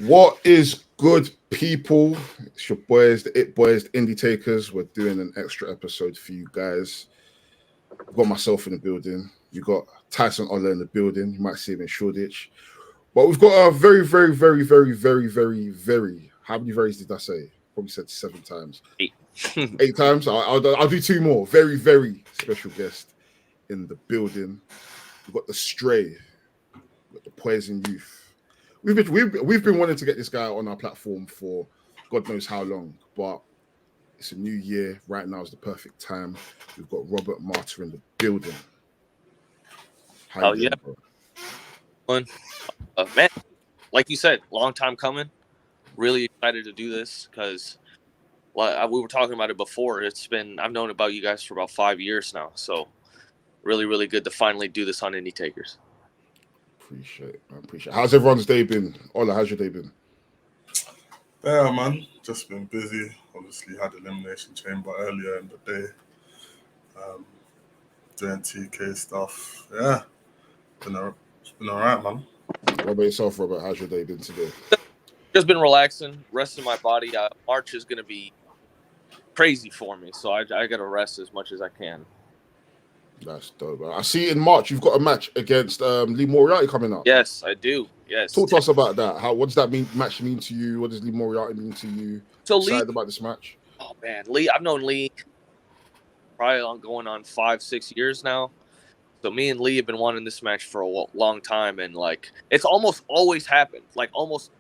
What is good, people? It's your boys, the It Boys, the Indy Takers. We're doing an extra episode for you guys. We've got myself in the building. You got Tyson Ola in the building. You might see him in Shoreditch. But we've got a very, very, very, very, very, very, very. How many varies did I say? Probably said 7 times. 8. 8 times. I'll do 2 more. Very, very special guest in the building. We've got the Stray. We've got the Poison Youth. We've been wanting to get this guy on our platform for God knows how long, but it's a new year. Right now is the perfect time. We've got Robert Martyr in the building. How you doing, bro? Man, like you said, long time coming. Really excited to do this because we were talking about it before. I've known about you guys for about 5 years now, so really, really good to finally do this on Indy Takers. Appreciate it. How's everyone's day been? Ola, how's your day been? Yeah, man. Just been busy. Obviously had Elimination Chamber earlier in the day. Doing TK stuff. Yeah. It's been alright, man. What about yourself, Robert? How's your day been today? Just been relaxing, resting my body. March is going to be crazy for me, so I got to rest as much as I can. That's dope. I see in March you've got a match against Lee Moriarty coming up. Yes, I do. Yes. Talk to us about that. What does that match mean to you? What does Lee Moriarty mean to you? So excited about this match? Oh man, Lee. I've known Lee probably going on 5-6 years now. So me and Lee have been wanting this match for a long time, and like it's almost always happened. Like almost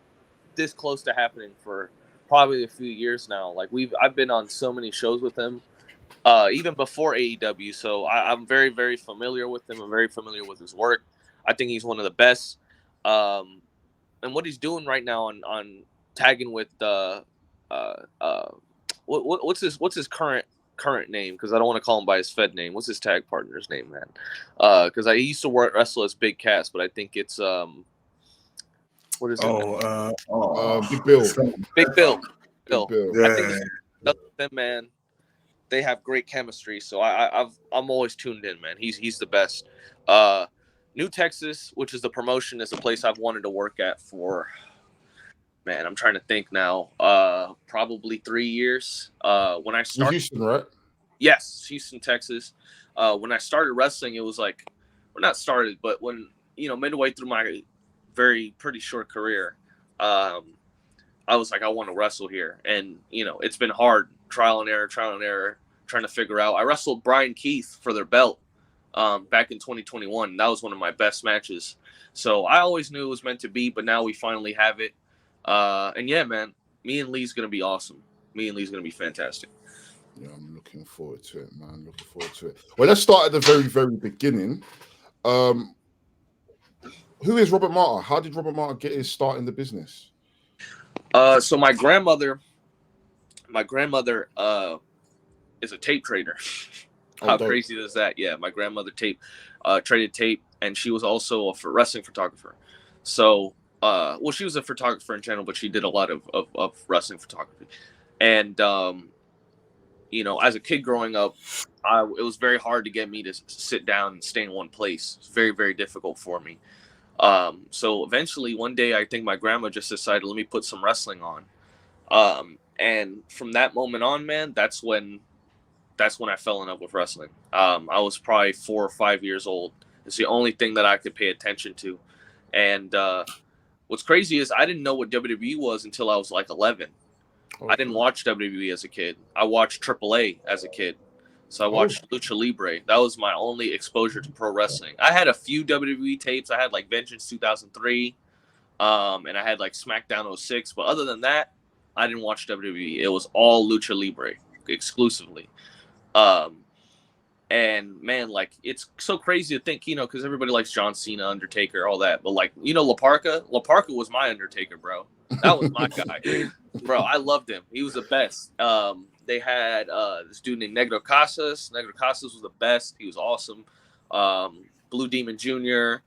this close to happening for probably a few years now. Like I've been on so many shows with him. Even before AEW, so I'm very, very familiar with him. I'm very familiar with his work. I think he's one of the best. And what he's doing right now on tagging with what's his current name? Because I don't want to call him by his Fed name. What's his tag partner's name, man? Because I used to wrestle as Big Cass, but I think it's what is it? Big Bill. Big Bill. Yeah. I think them, man. They have great chemistry, so I'm always tuned in, man. He's the best. New Texas, which is the promotion, is a place I've wanted to work at for, man, I'm trying to think now. Probably 3 years. When I started, Houston, right? Yes, Houston, Texas. When I started wrestling, it was like, well, not started, but when midway through my pretty short career, I was like, I want to wrestle here, and it's been hard. Trial and error, trying to figure out. I wrestled Brian Keith for their belt back in 2021. That was one of my best matches. So I always knew it was meant to be, but now we finally have it. And yeah, man, me and Lee's going to be awesome. Me and Lee's going to be fantastic. Yeah, I'm looking forward to it, man. Looking forward to it. Well, let's start at the very, very beginning. Who is Robert Martyr? How did Robert Martyr get his start in the business? So my grandmother is a tape trader. How crazy is that? Yeah, my grandmother traded tape, and she was also a wrestling photographer. So, she was a photographer in general, but she did a lot of wrestling photography. And, as a kid growing up, it was very hard to get me to sit down and stay in one place. It's very, very difficult for me. So eventually one day, I think my grandma just decided, let me put some wrestling on. And from that moment on, man, that's when I fell in love with wrestling. I was probably 4 or 5 years old. It's the only thing that I could pay attention to. And what's crazy is I didn't know what WWE was until I was like 11. Okay. I didn't watch WWE as a kid. I watched AAA as a kid. So I watched Lucha Libre. That was my only exposure to pro wrestling. I had a few WWE tapes. I had like Vengeance 2003, and I had like SmackDown 06. But other than that, I didn't watch WWE. It was all Lucha Libre exclusively. And man, like it's so crazy to think, because everybody likes John Cena, Undertaker, all that. But like, La Parka was my Undertaker, bro. That was my guy, bro. I loved him. He was the best. They had this dude named Negro Casas. Negro Casas was the best. He was awesome. Blue Demon Jr.,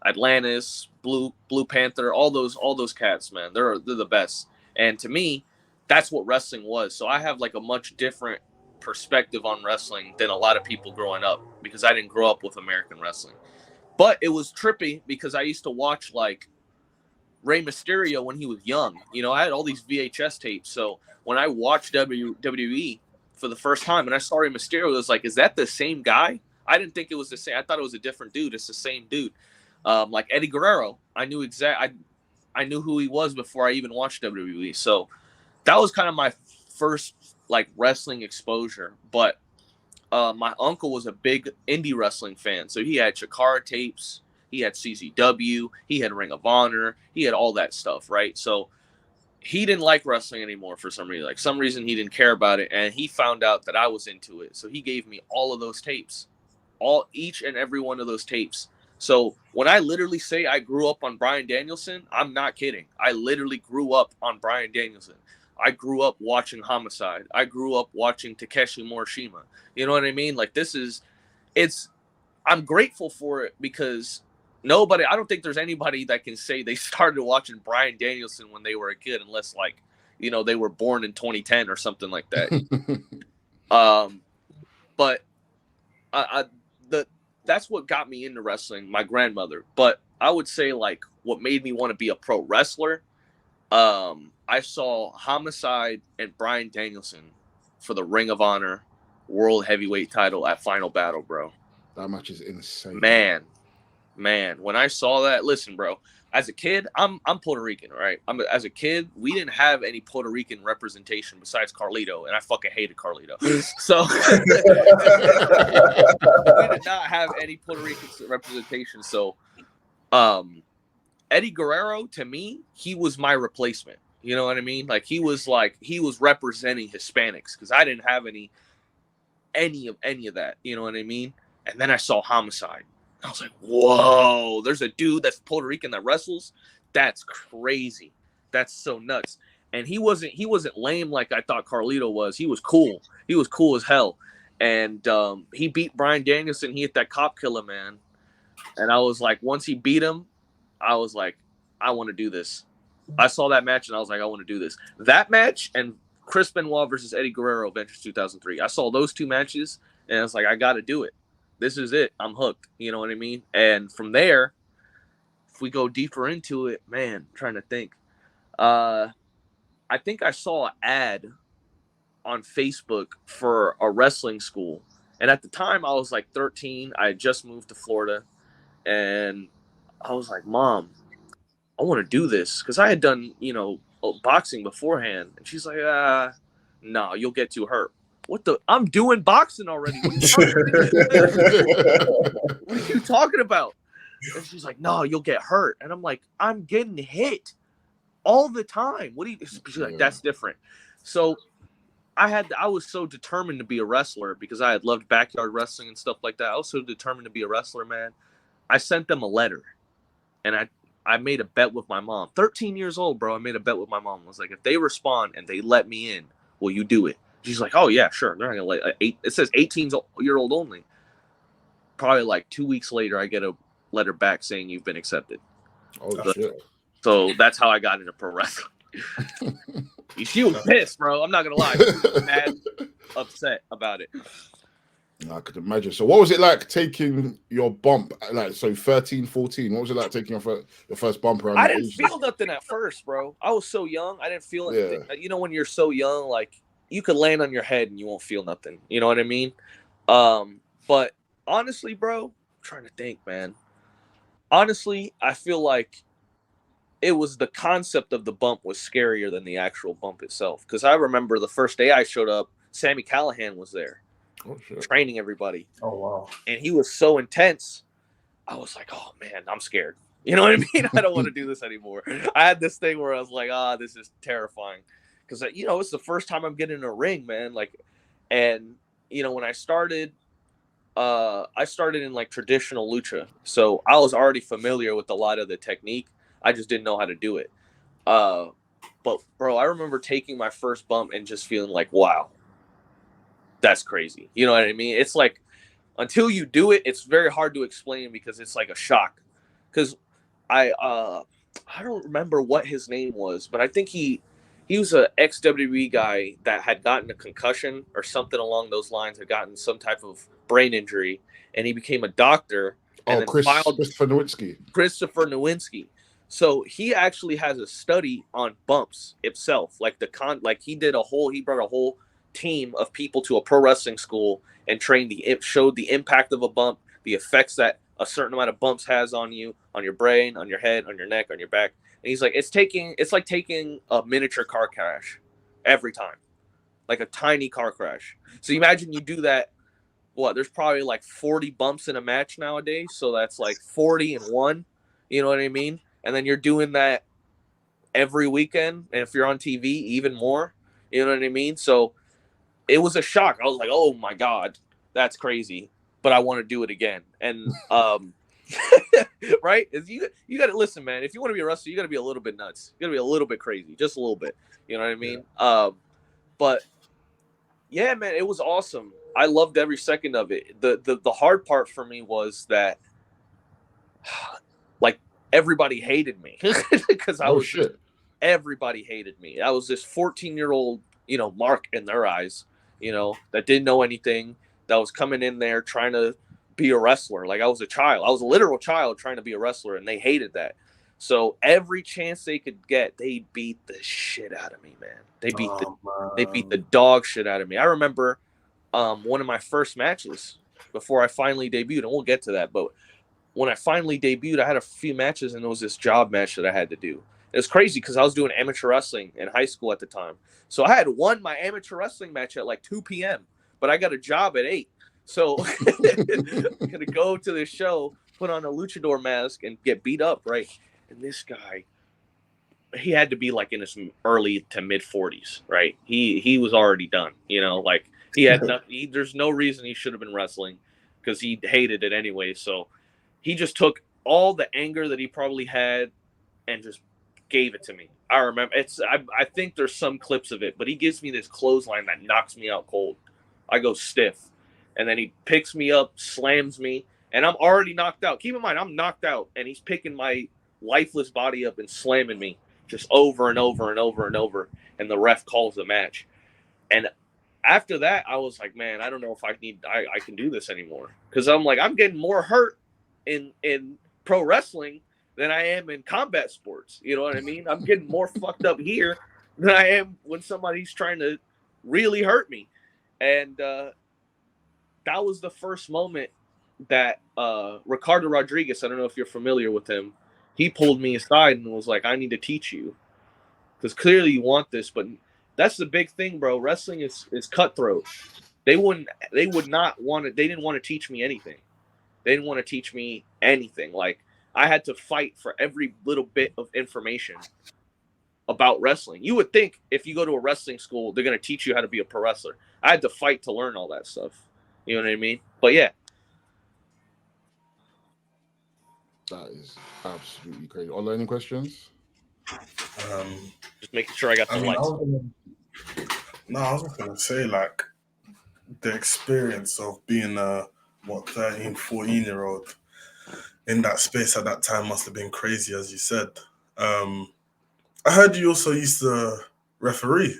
Atlantis, Blue Panther, all those cats, man. They're the best. And to me, that's what wrestling was. So I have like a much different perspective on wrestling than a lot of people growing up, because I didn't grow up with American wrestling. But it was trippy because I used to watch like Rey Mysterio when he was young. You know, I had all these VHS tapes. So when I watched WWE for the first time and I saw Rey Mysterio, it was like, is that the same guy? I didn't think it was the same. I thought it was a different dude. It's the same dude. Like Eddie Guerrero, I knew I knew who he was before I even watched WWE. So that was kind of my first like wrestling exposure. But my uncle was a big indie wrestling fan, so he had Chikara tapes, he had CZW, he had Ring of Honor, he had all that stuff, right? So he didn't like wrestling anymore for some reason. Like some reason he didn't care about it, and he found out that I was into it. So he gave me all of those tapes, each and every one of those tapes. So when I literally say I grew up on Bryan Danielson, I'm not kidding. I literally grew up on Bryan Danielson. I grew up watching Homicide. I grew up watching Takeshi Morishima. You know what I mean? Like I'm grateful for it because I don't think there's anybody that can say they started watching Bryan Danielson when they were a kid, unless like, you know, they were born in 2010 or something like that. But that's what got me into wrestling, my grandmother. But I would say like what made me want to be a pro wrestler, I saw Homicide and Bryan Danielson for the Ring of Honor World Heavyweight title at Final Battle, bro. That match is insane. Man, when I saw that, listen, bro, as a kid, I'm Puerto Rican, right? As a kid, we didn't have any Puerto Rican representation besides Carlito, and I fucking hated Carlito. So we did not have any Puerto Rican representation. So Eddie Guerrero, to me, he was my replacement. You know what I mean? Like he was representing Hispanics because I didn't have any of that. You know what I mean? And then I saw Homicide. I was like, whoa, there's a dude that's Puerto Rican that wrestles. That's crazy. That's so nuts. And he wasn't lame like I thought Carlito was. He was cool. He was cool as hell. And he beat Bryan Danielson. He hit that cop killer, man. And I was like, once he beat him, I was like, I want to do this. I saw that match and I was like, I want to do this. That match and Chris Benoit versus Eddie Guerrero, Ventures 2003. I saw those two matches and I was like, I got to do it. This is it. I'm hooked. You know what I mean? And from there, if we go deeper into it, man, I'm trying to think. I think I saw an ad on Facebook for a wrestling school. And at the time, I was like 13. I had just moved to Florida. And I was like, Mom, I want to do this. Because I had done, boxing beforehand. And she's like, no, you'll get too hurt. What the? I'm doing boxing already. What are you talking about? And she's like, no, you'll get hurt. And I'm like, I'm getting hit all the time. What do you? She's like, that's different. So I was so determined to be a wrestler because I had loved backyard wrestling and stuff like that. I was so determined to be a wrestler, man. I sent them a letter, and I made a bet with my mom. 13 years old, bro. I made a bet with my mom. I was like, if they respond and they let me in, will you do it? She's like, oh, yeah, sure. They're not going to let it says 18-year-old only. Probably like 2 weeks later, I get a letter back saying you've been accepted. Oh, shit. So that's how I got into pro wrestling. She was pissed, bro. I'm not going to lie. She was mad, upset about it. I could imagine. So what was it like taking your bump? Like, so 13, 14, what was it like taking your first bump around? I didn't feel nothing at first, bro. I was so young. I didn't feel anything. You know, when you're so young, like, you could land on your head and you won't feel nothing. You know what I mean? But honestly, bro, I'm trying to think, man. Honestly, I feel like it was the concept of the bump was scarier than the actual bump itself. Because I remember the first day I showed up, Sammy Callahan was there. Oh, shit. Training everybody. Oh, wow. And he was so intense. I was like, oh, man, I'm scared. You know what I mean? I don't want to do this anymore. I had this thing where I was like, this is terrifying. Because, it's the first time I'm getting in a ring, man. Like, and, when I started in, like, traditional lucha. So I was already familiar with a lot of the technique. I just didn't know how to do it. But, bro, I remember taking my first bump and just feeling like, wow, that's crazy. You know what I mean? It's like, until you do it, it's very hard to explain because it's like a shock. Because I don't remember what his name was, but I think he was an ex-WWE guy that had gotten a concussion or something along those lines, had gotten some type of brain injury, and he became a doctor. And Christopher Nowinski. Christopher Nowinski. So he actually has a study on bumps itself, like he brought a whole team of people to a pro wrestling school and showed the impact of a bump, the effects that a certain amount of bumps has on you, on your brain, on your head, on your neck, on your back. And he's like, it's like taking a miniature car crash every time, like a tiny car crash. So imagine you do that. There's probably like 40 bumps in a match nowadays. So that's like 40 and 1. You know what I mean? And then you're doing that every weekend. And if you're on TV, even more. You know what I mean? So it was a shock. I was like, oh my God, that's crazy. But I want to do it again. And right? You got to listen, man. If you want to be a wrestler, you got to be a little bit nuts. You got to be a little bit crazy, just a little bit. You know what I mean? Yeah. But yeah, man, it was awesome. I loved every second of it. The hard part for me was that, like, everybody hated me because everybody hated me. I was this 14-year-old, mark in their eyes, that didn't know anything, that was coming in there trying to be a wrestler. Like, I was a child. I was a literal child trying to be a wrestler, and they hated that. So every chance they could get, they beat the shit out of me, man. They beat the dog shit out of me. I remember one of my first matches before I finally debuted, and we'll get to that, but when I finally debuted, I had a few matches, and it was this job match that I had to do. It was crazy because I was doing amateur wrestling in high school at the time. So I had won my amateur wrestling match at like 2 p.m., but I got a job at 8. So I'm going to go to this show, put on a luchador mask, and get beat up, right? And this guy, he had to be like in his early to mid 40s, right? He was already done, like he had nothing. There's no reason he should have been wrestling because he hated it anyway. So he just took all the anger that he probably had and just gave it to me. I remember I think there's some clips of it, but he gives me this clothesline that knocks me out cold. I go stiff, and then he picks me up, slams me, and I'm already knocked out. Keep in mind, I'm knocked out, and he's picking my lifeless body up and slamming me just over and over and over and over, and the ref calls the match. And after that, I was like, man, I don't know if I can do this anymore, because I'm like, I'm getting more hurt in pro wrestling than I am in combat sports. You know what I mean? I'm getting more fucked up here than I am when somebody's trying to really hurt me. And that was the first moment that Ricardo Rodriguez, I don't know if you're familiar with him, he pulled me aside and was like, I need to teach you, because clearly you want this. But that's the big thing, bro. Wrestling is cutthroat. They didn't want to teach me anything. They didn't want to teach me anything. Like, I had to fight for every little bit of information about wrestling. You would think if you go to a wrestling school, they're going to teach you how to be a pro wrestler. I had to fight to learn all that stuff. You know what I mean? But yeah. That is absolutely crazy. Ola, any questions? Just making sure I got the lights. I was just going to say, like, the experience of being a 13, 14-year-old in that space at that time must have been crazy, as you said. I heard you also used to referee.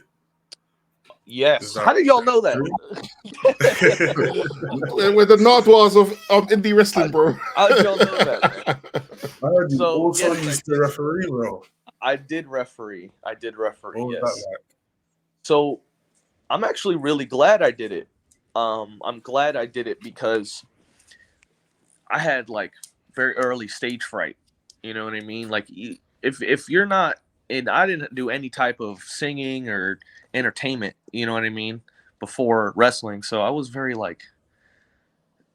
Yes. How did y'all know that? We're the Nardwars of indie wrestling, bro. How did y'all know that, man? I heard you also used to referee, bro. I did referee. What yes. Was that like? So I'm actually really glad I did it. I'm glad I did it because I had like very early stage fright. You know what I mean? Like, if you're not, and I didn't do any type of singing or entertainment, you know what I mean, before wrestling. So I was very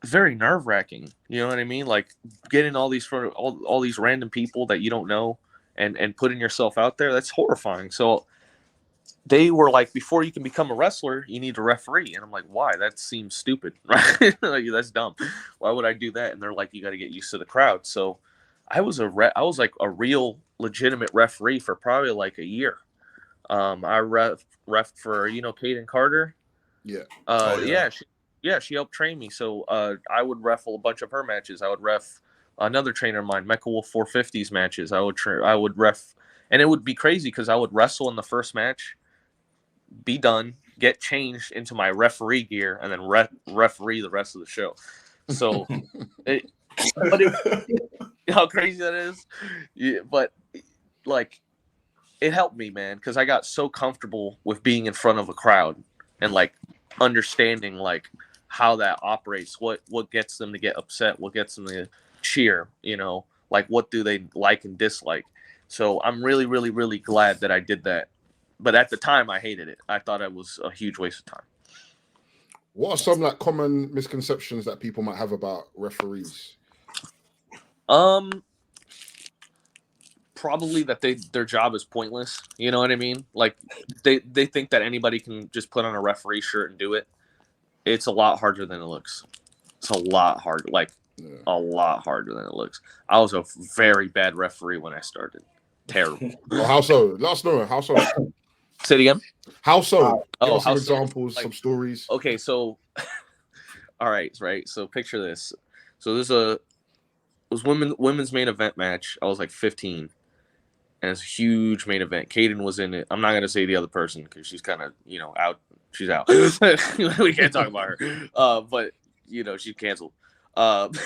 nerve-wracking. You know what I mean? Like, getting all these random people that you don't know and putting yourself out there, that's horrifying. So they were like, before you can become a wrestler, you need to referee. And I'm like, why? That seems stupid, right? Like, that's dumb. Why would I do that? And they're like, you got to get used to the crowd. So I was like a real legitimate referee for probably like a year. I ref for, Kaden Carter. Yeah. She helped train me. So I would ref a bunch of her matches. I would ref another trainer of mine, Mecha Wolf 450's matches. I would ref, and it would be crazy because I would wrestle in the first match, be done, get changed into my referee gear, and then referee the rest of the show. So, how crazy that is. Yeah, but like it helped me, man, because I got so comfortable with being in front of a crowd and like understanding like how that operates, what gets them to get upset, what gets them to cheer, you know, like what do they like and dislike. So I'm really, really, really glad that I did that. But at the time, I hated it. I thought it was a huge waste of time. What are some like common misconceptions that people might have about referees? Probably that their job is pointless. You know what I mean? Like they think that anybody can just put on a referee shirt and do it. It's a lot harder than it looks. It's a lot harder, like a lot harder than it looks. I was a very bad referee when I started. Terrible. Well, how so? Let us know. How so? Say it again. How so? Give us some how examples, so? Like, some stories. Okay, so all right. So picture this. So it was women's main event match. I was like 15. And it's a huge main event. Kaden was in it. I'm not gonna say the other person because she's kind of, you know, out. She's out. We can't talk about her. But you know, she's canceled. But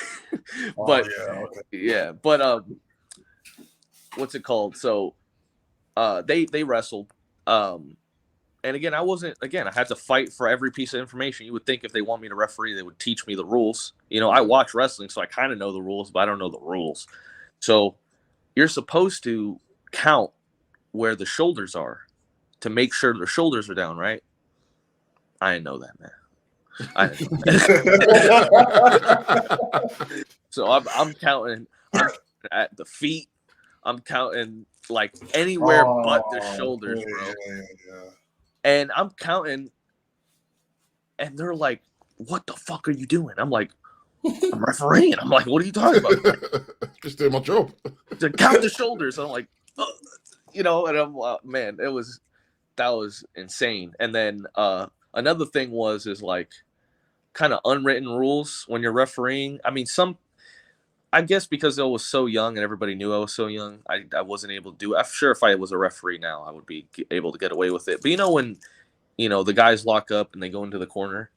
yeah. But what's it called? So they wrestled. And again, I had to fight for every piece of information. You would think if they want me to referee, they would teach me the rules. You know, I watch wrestling, so I kind of know the rules, but I don't know the rules. So you're supposed to count where the shoulders are to make sure the shoulders are down, right? I didn't know that, man. So I'm counting at the feet. I'm counting like anywhere but the shoulders, bro. And I'm counting, and they're like, "What the fuck are you doing?" I'm like, "I'm refereeing." I'm like, "What are you talking about?" Like, just doing my job. To count the shoulders. I'm like, you know, and I'm man, that was insane. And then another thing is like kind of unwritten rules when you're refereeing. I mean, I guess because I was so young and everybody knew I was so young, I wasn't able to do it. I'm sure if I was a referee now, I would be able to get away with it. But you know, when, you know, the guys lock up and they go into the corner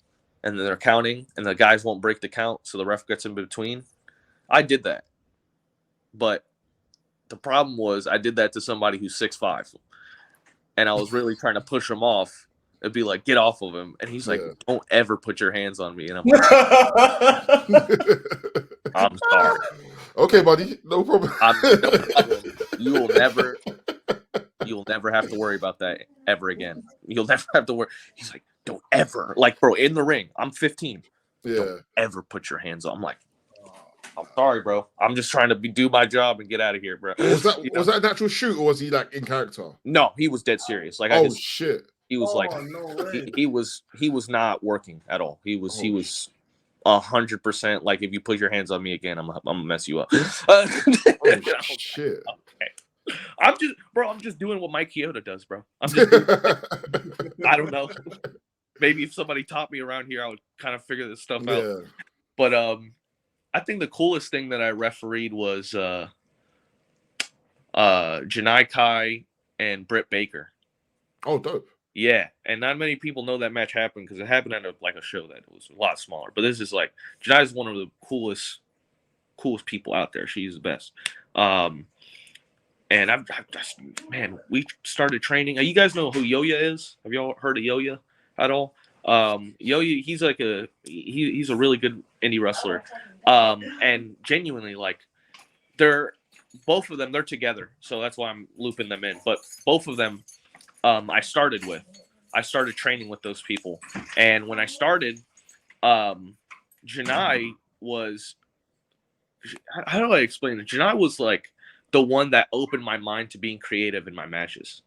and they're counting and the guys won't break the count, so the ref gets in between. I did that. But the problem was I did that to somebody who's 6'5", and I was really trying to push him off. It'd be like, get off of him. And he's like, don't ever put your hands on me. And I'm like, I'm sorry. Okay, buddy. No problem. No problem. You will never have to worry about that ever again. You'll never have to worry. He's like, don't ever. Like, bro, in the ring, I'm 15. Yeah. Don't ever put your hands on. I'm like, I'm sorry, bro. I'm just trying to do my job and get out of here, bro. Was that an actual shoot, or was he like in character? No, he was dead serious. Like, shit. He was he was not working at all. He was 100% like, if you put your hands on me again, I'm gonna mess you up. Shit. Okay. I'm just doing what Mike Chioda does, bro. I don't know. Maybe if somebody taught me around here, I would kind of figure this stuff out. But I think the coolest thing that I refereed was Janai Kai and Britt Baker. Oh, dope. Yeah, and not many people know that match happened because it happened at a show that was a lot smaller. But this is like, Janai is one of the coolest people out there. She's the best. And I've just, man, we started training. You guys know who Yoya is? Have y'all heard of Yoya at all? Yoya, he's like he's a really good indie wrestler. And genuinely, like, both of them, they're together. So that's why I'm looping them in. But both of them, I started training with those people. And when I started, Janai was, how do I explain it? Janai was like the one that opened my mind to being creative in my matches.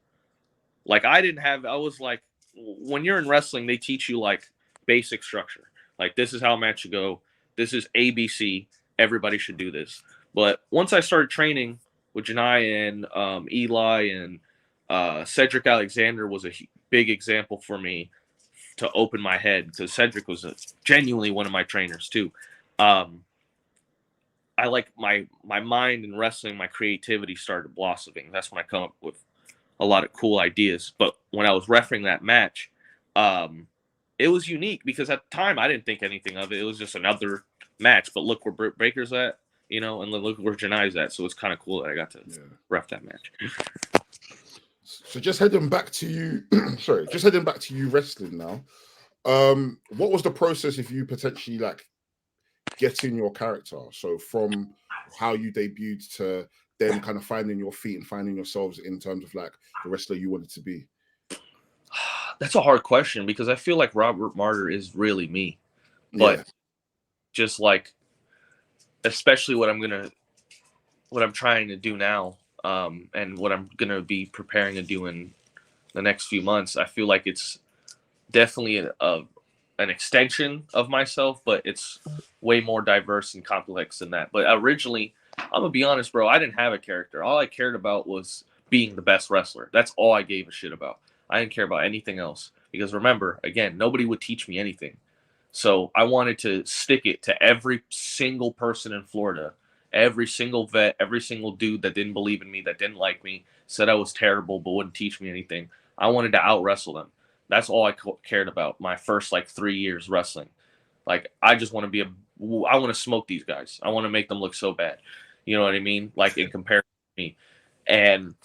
Like, I was like, when you're in wrestling, they teach you like basic structure. Like, this is how a match should go. This is ABC. Everybody should do this. But once I started training with Janai and Eli and Cedric Alexander was a big example for me to open my head, because Cedric was genuinely one of my trainers too. I like my mind in wrestling, my creativity started blossoming. That's when I come up with a lot of cool ideas. But when I was refereeing that match, it was unique because at the time I didn't think anything of it. It was just another match. But look where Britt Baker's at. you know, and look where Janai's at. So it's kind of cool that I got to ref that match. So just heading back to you, wrestling now. What was the process if you potentially like getting your character? So from how you debuted to then kind of finding your feet and finding yourselves in terms of like the wrestler you wanted to be. That's a hard question because I feel like Robert Martyr is really me, but just like, especially what I'm trying to do now, and what I'm gonna be preparing to do in the next few months. I feel like it's definitely an extension of myself, but it's way more diverse and complex than that. But originally, I'm gonna be honest, bro, I didn't have a character. All I cared about was being the best wrestler. That's all I gave a shit about. I didn't care about anything else because remember, again, nobody would teach me anything. So I wanted to stick it to every single person in Florida, every single vet, every single dude that didn't believe in me, that didn't like me, said I was terrible but wouldn't teach me anything. I wanted to out wrestle them. That's all I cared about my first like 3 years wrestling. Like I just want to I want to smoke these guys. I want to make them look so bad. You know what I mean? Like in comparison to me. And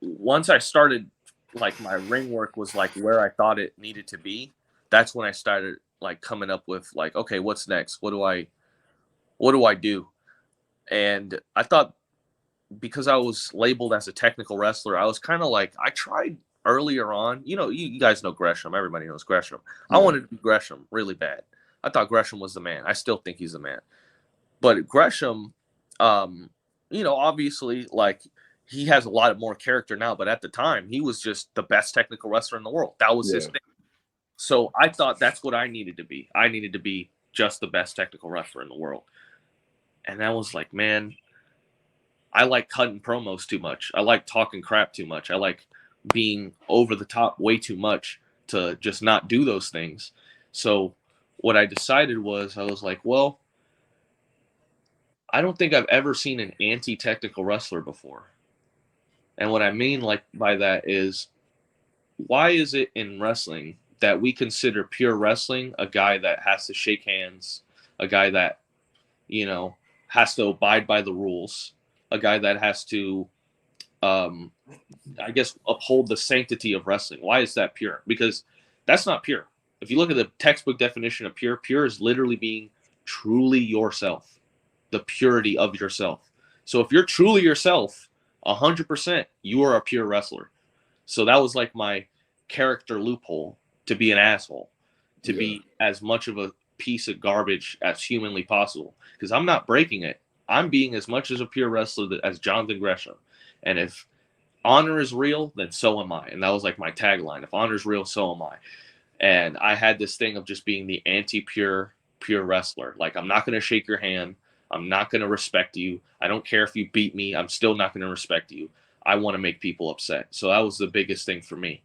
once I started, like my ring work was like where I thought it needed to be. That's when I started like coming up with like, okay, what's next? What do I do? And I thought because I was labeled as a technical wrestler, I was kind of like, I tried earlier on, you know, you guys know Gresham. Everybody knows Gresham. I wanted to be Gresham really bad. I thought Gresham was the man. I still think he's the man. But Gresham, you know, obviously, like, he has a lot more character now, but at the time, he was just the best technical wrestler in the world. That was his thing. So I thought that's what I needed to be. I needed to be just the best technical wrestler in the world. And I was like, man, I like cutting promos too much. I like talking crap too much. I like being over the top way too much to just not do those things. So what I decided was, I was like, well, I don't think I've ever seen an anti-technical wrestler before. And what I mean like by that is, why is it in wrestling that we consider pure wrestling a guy that has to shake hands, a guy that, you know, has to abide by the rules, a guy that has to, I guess, uphold the sanctity of wrestling? Why is that pure? Because that's not pure. If you look at the textbook definition of pure, pure is literally being truly yourself, the purity of yourself. So if you're truly yourself, 100%, you are a pure wrestler. So that was like my character loophole, to be an asshole, to be as much of a piece of garbage as humanly possible. Because I'm not breaking it. I'm being as much as a pure wrestler as Jonathan Gresham. And if honor is real, then so am I. And that was like my tagline. If honor is real, so am I. And I had this thing of just being the anti-pure, pure wrestler. Like, I'm not going to shake your hand. I'm not going to respect you. I don't care if you beat me. I'm still not going to respect you. I want to make people upset. So that was the biggest thing for me.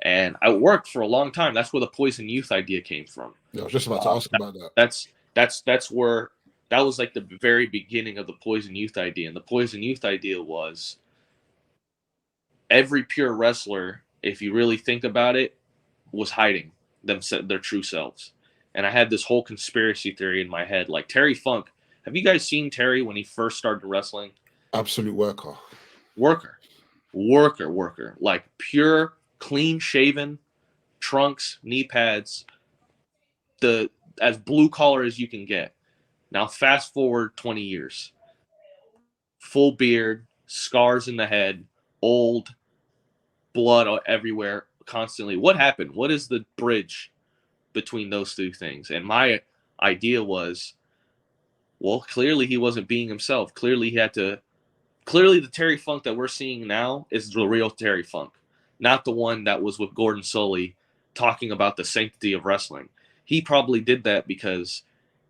And I worked for a long time. That's where the Poison Youth idea came from. Yeah, I was just about to ask about that. That's where, that was like the very beginning of the Poison Youth idea. And the Poison Youth idea was, every pure wrestler, if you really think about it, was hiding their true selves. And I had this whole conspiracy theory in my head. Like Terry Funk. Have you guys seen Terry when he first started wrestling? Absolute worker. Worker. Like pure, clean shaven, trunks, knee pads, as blue collar as you can get. Now fast forward 20 years. Full beard, scars in the head, old, blood everywhere constantly. What happened? What is the bridge between those two things? And my idea was, well, clearly he wasn't being himself. Clearly the Terry Funk that we're seeing now is the real Terry Funk, not the one that was with Gordon Solie talking about the sanctity of wrestling. He probably did that because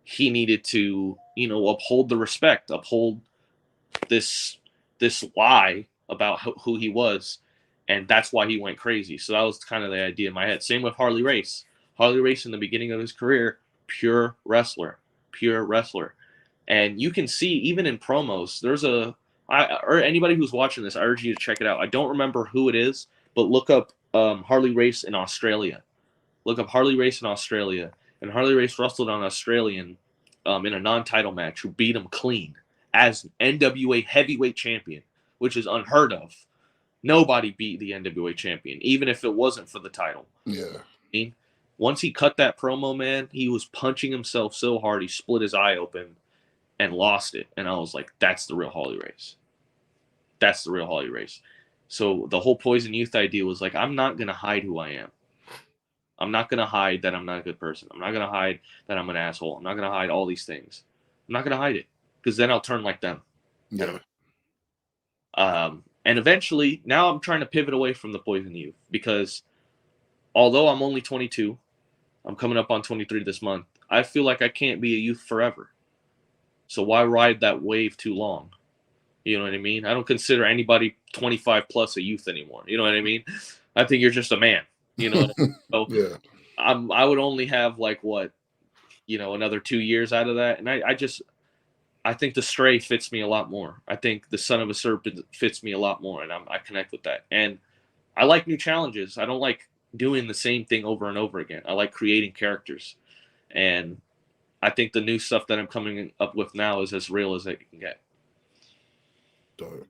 he needed to, you know, uphold the respect, uphold this lie about who he was, and that's why he went crazy. So that was kind of the idea in my head. Same with Harley Race. Harley Race in the beginning of his career, pure wrestler. And you can see, even in promos, or anybody who's watching this, I urge you to check it out. I don't remember who it is, but look up Harley Race in Australia. Look up Harley Race in Australia. And Harley Race wrestled on Australian in a non-title match who beat him clean as NWA heavyweight champion, which is unheard of. Nobody beat the NWA champion, even if it wasn't for the title. Yeah. I mean, once he cut that promo, man, he was punching himself so hard he split his eye open and lost it. And I was like, that's the real Harley Race. That's the real Harley Race. So the whole Poison Youth idea was like, I'm not going to hide who I am. I'm not going to hide that I'm not a good person. I'm not going to hide that I'm an asshole. I'm not going to hide all these things. I'm not going to hide it because then I'll turn like them. Yeah. And eventually, now I'm trying to pivot away from the Poison Youth because although I'm only 22, I'm coming up on 23 this month, I feel like I can't be a youth forever. So why ride that wave too long? You know what I mean? I don't consider anybody 25 plus a youth anymore. You know what I mean? I think you're just a man. You know what I mean? So Yeah. I would only have another 2 years out of that. And I think the Stray fits me a lot more. I think the Son of a Serpent fits me a lot more, and I connect with that. And I like new challenges. I don't like doing the same thing over and over again. I like creating characters. And I think the new stuff that I'm coming up with now is as real as it can get. Dope.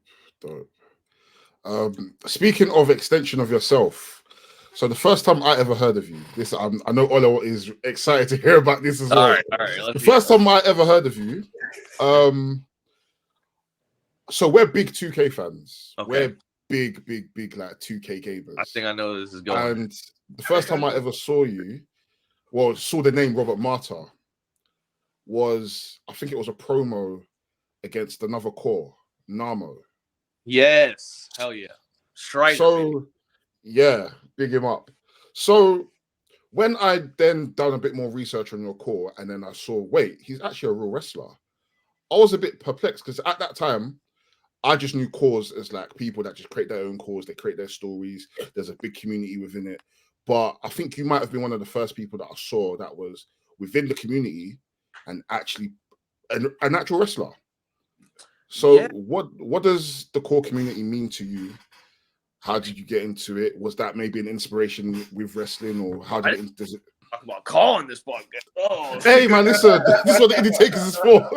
Speaking of extension of yourself, so the first time I ever heard of you, this I know Ola is excited to hear about this as well. All right. The first time I ever heard of you, so we're big 2K fans. Okay. We're big like 2K gamers. I think I know where this is going. And the first time I ever saw the name Robert Martyr was, I think it was a promo against another core, Namo. Yes, hell yeah. Strider. So, yeah, big him up. So, when I then done a bit more research on your core, and then I saw, wait, he's actually a real wrestler. I was a bit perplexed because at that time, I just knew cores as like people that just create their own cores, they create their stories. There's a big community within it. But I think you might have been one of the first people that I saw that was within the community and actually an actual wrestler. So Yeah. what does the core community mean to you? How did you get into it? Was that maybe an inspiration with wrestling, or how does it talk about calling this podcast? Oh, hey man, this is what the Indy Takers is for.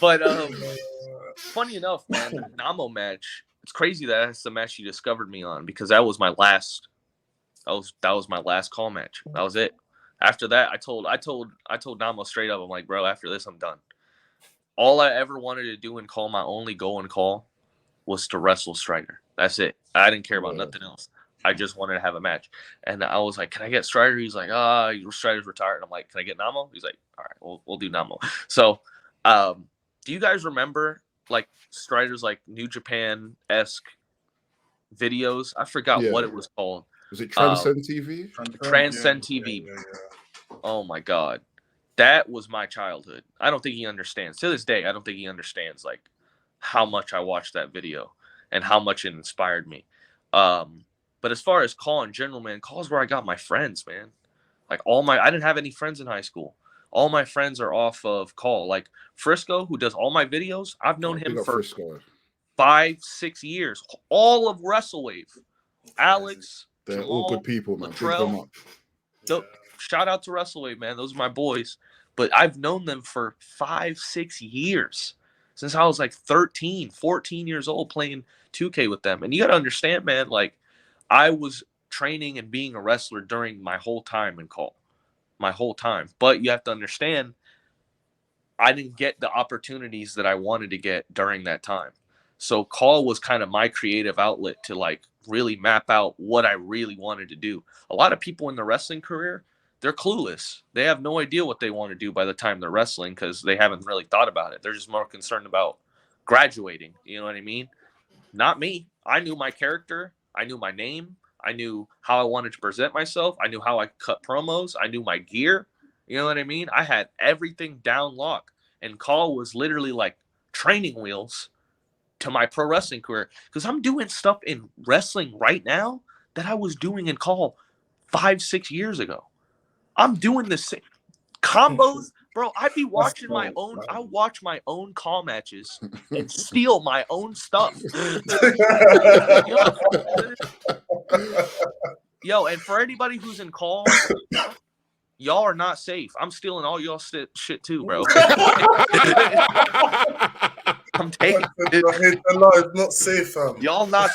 But funny enough, man, the Namo match. It's crazy that that's the match you discovered me on because that was my last. That was my last call match. That was it. After that, I told Namo straight up. I'm like, bro, after this, I'm done. All I ever wanted to do and call, my only goal and call, was to wrestle Strider. That's it. I didn't care about nothing else. I just wanted to have a match. And I was like, can I get Strider? He's like, Strider's retired. I'm like, can I get Namo? He's like, all right, we'll do Namo. So, do you guys remember like Strider's like New Japan-esque videos? I forgot what it was called. Was it Transcend TV? Transcend TV. Yeah. Oh my God. That was my childhood. I don't think he understands. To this day, I don't think he understands like how much I watched that video and how much it inspired me. But as far as call in general, man, call is where I got my friends, man. Like I didn't have any friends in high school. All my friends are off of call. Like Frisco, who does all my videos, I've known him for 5-6 years. All of WrestleWave. Alex. They're Jamal, all good people, man. Shout out to WrestleWave, man. Those are my boys. But I've known them for 5-6 years. Since I was like 13, 14 years old playing 2K with them. And you got to understand, man, like I was training and being a wrestler during my whole time in call. My whole time. But you have to understand, I didn't get the opportunities that I wanted to get during that time. So call was kind of my creative outlet to like really map out what I really wanted to do. A lot of people in the wrestling career, they're clueless. They have no idea what they want to do by the time they're wrestling because they haven't really thought about it. They're just more concerned about graduating. You know what I mean? Not me. I knew my character. I knew my name. I knew how I wanted to present myself. I knew how I cut promos. I knew my gear. You know what I mean? I had everything down lock. And call was literally like training wheels to my pro wrestling career because I'm doing stuff in wrestling right now that I was doing in call 5-6 years ago. I'm doing the same combos, bro. I'd be watching my own. I watch my own call matches and steal my own stuff. Yo, and for anybody who's in call, y'all are not safe. I'm stealing all y'all shit too, bro. I'm taking it. It's not safe, fam. Y'all not.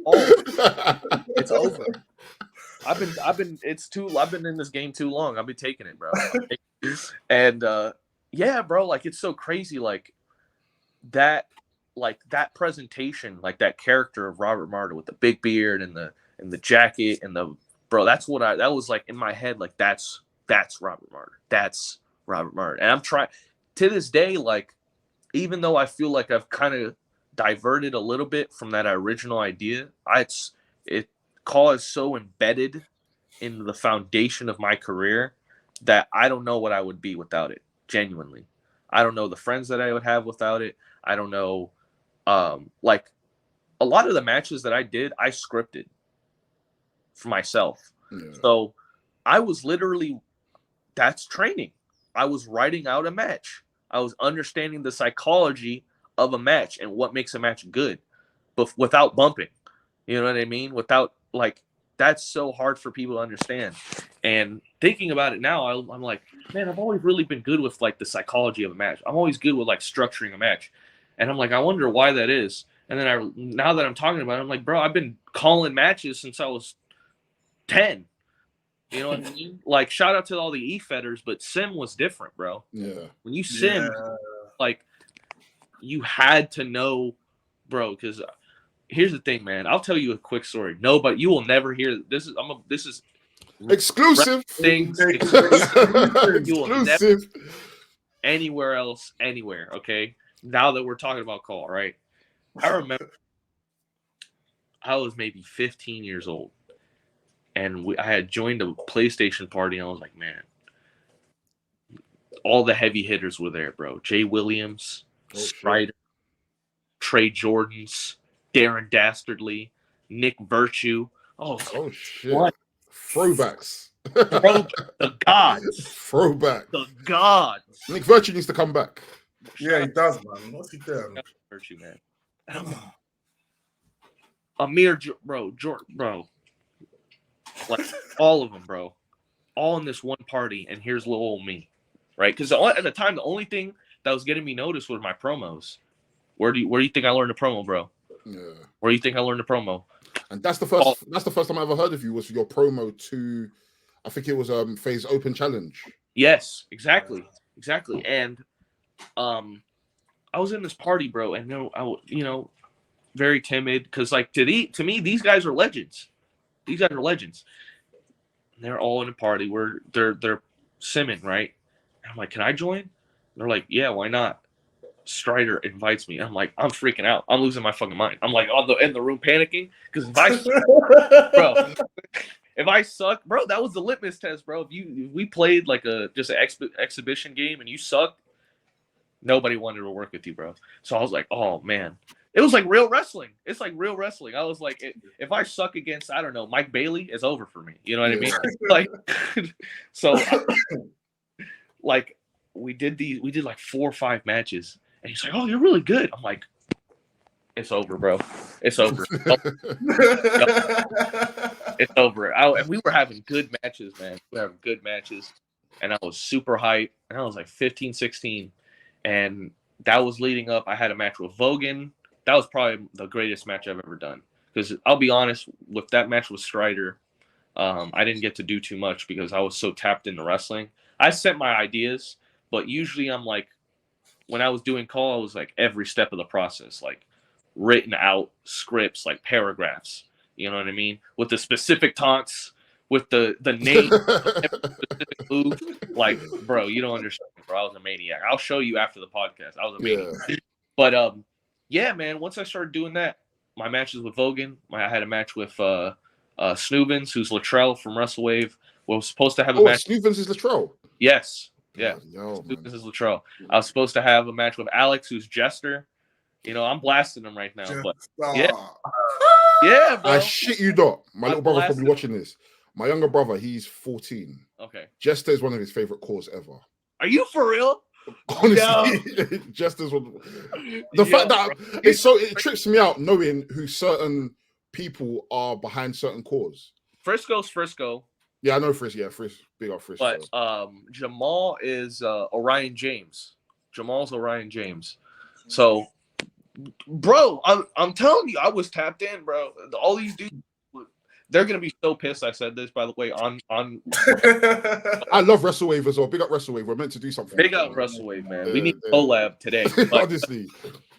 Oh, it's over. I've been in this game too long. I've been taking it, bro. And yeah, bro, like it's so crazy, like that presentation, like that character of Robert Martyr with the big beard and the jacket and the bro. That was like in my head, like that's Robert Martyr. That's Robert Martyr. And I'm trying to this day, like even though I feel like I've kind of diverted a little bit from that original idea, Call is so embedded in the foundation of my career that I don't know what I would be without it. Genuinely, I don't know the friends that I would have without it. I don't know, like a lot of the matches that I did, I scripted for myself. Yeah. So I was literally, that's training. I was writing out a match. I was understanding the psychology of a match and what makes a match good, but without bumping. You know what I mean? Without like, that's so hard for people to understand. And thinking about it now, I'm like, man, I've always really been good with like the psychology of a match. I'm always good with like structuring a match. And I'm like, I wonder why that is. And then now that I'm talking about it, I'm like, bro, I've been calling matches since I was 10. You know what I mean? Like, shout out to all the E-Fetters, but Sim was different, bro. Yeah. When you Sim, like, you had to know, bro, because here's the thing, man. I'll tell you a quick story. Nobody, you will never hear this. This is exclusive things. Exclusive. You will never anywhere else, anywhere. Okay. Now that we're talking about Call, right? I remember I was maybe 15 years old, and I had joined a PlayStation party, and I was like, man, all the heavy hitters were there, bro. Jay Williams, Strider, Trey Jordans, Darren Dastardly, Nick Virtue. Oh shit! What? Throwbacks. The gods. Throwback. The gods. Nick Virtue needs to come back. Yeah, he does, man. What's he doing? Virtue, man. Amir, bro, like all of them, bro, all in this one party, and here's little old me, right? Because at the time, the only thing that was getting me noticed was my promos. Where do you think I learned the promo, bro? Yeah. Where do you think I learned the promo? And that's the first time I ever heard of you was your promo to, I think it was FaZe Open Challenge. Yes, exactly. And I was in this party, bro, and very timid because like to me these guys are legends. These guys are legends. And they're all in a party where they're simming, right? And I'm like, can I join? And they're like, yeah, why not? Strider invites me. I'm like, I'm freaking out. I'm losing my fucking mind. I'm like in the room panicking because if I suck, bro, that was the litmus test, bro. If we played like just an exhibition game and you sucked, nobody wanted to work with you, bro. So I was like, oh man, it was like real wrestling. It's like real wrestling. I was like, if I suck against, I don't know, Mike Bailey, it's over for me. You know what I mean? Like, so like we did like 4 or 5 matches. And he's like, oh, you're really good. I'm like, it's over, bro. It's over. It's over. And we were having good matches, man. We were having good matches. And I was super hyped. And I was like 15, 16. And that was leading up. I had a match with Vogan. That was probably the greatest match I've ever done. Because I'll be honest, with that match with Strider, I didn't get to do too much because I was so tapped into wrestling. I sent my ideas, but usually I'm like, when I was doing Call, I was like every step of the process, like written out scripts, like paragraphs. You know what I mean? With the specific taunts, with the name, specific move. Like, bro, you don't understand, bro. I was a maniac. I'll show you after the podcast. I was a maniac. But yeah, man. Once I started doing that, my matches with Vogan, I had a match with Snoobins, who's Latrell from WrestleWave. We were supposed to have a match. Snoobins is Latrell. Yes. Yeah, this is Latrell. I was supposed to have a match with Alex, who's Jester. You know, I'm blasting him right now, but yeah, bro. I shit you not. My little brother's probably watching this. My younger brother, he's 14. Okay. Jester is one of his favorite calls ever. Are you for real? Honestly, Jester's one. The fact that it trips me out knowing who certain people are behind certain cores. Frisco's Frisco. Yeah, I know Frisk. Yeah, Frisk. Big up Frisk. But Jamal is Orion James. Jamal's Orion James. So, bro, I'm telling you, I was tapped in, bro. All these dudes, they're gonna be so pissed. I said this, by the way. On I love WrestleWave as well. Big up WrestleWave. We're meant to do something. Big up WrestleWave, man. We need collab today. Honestly.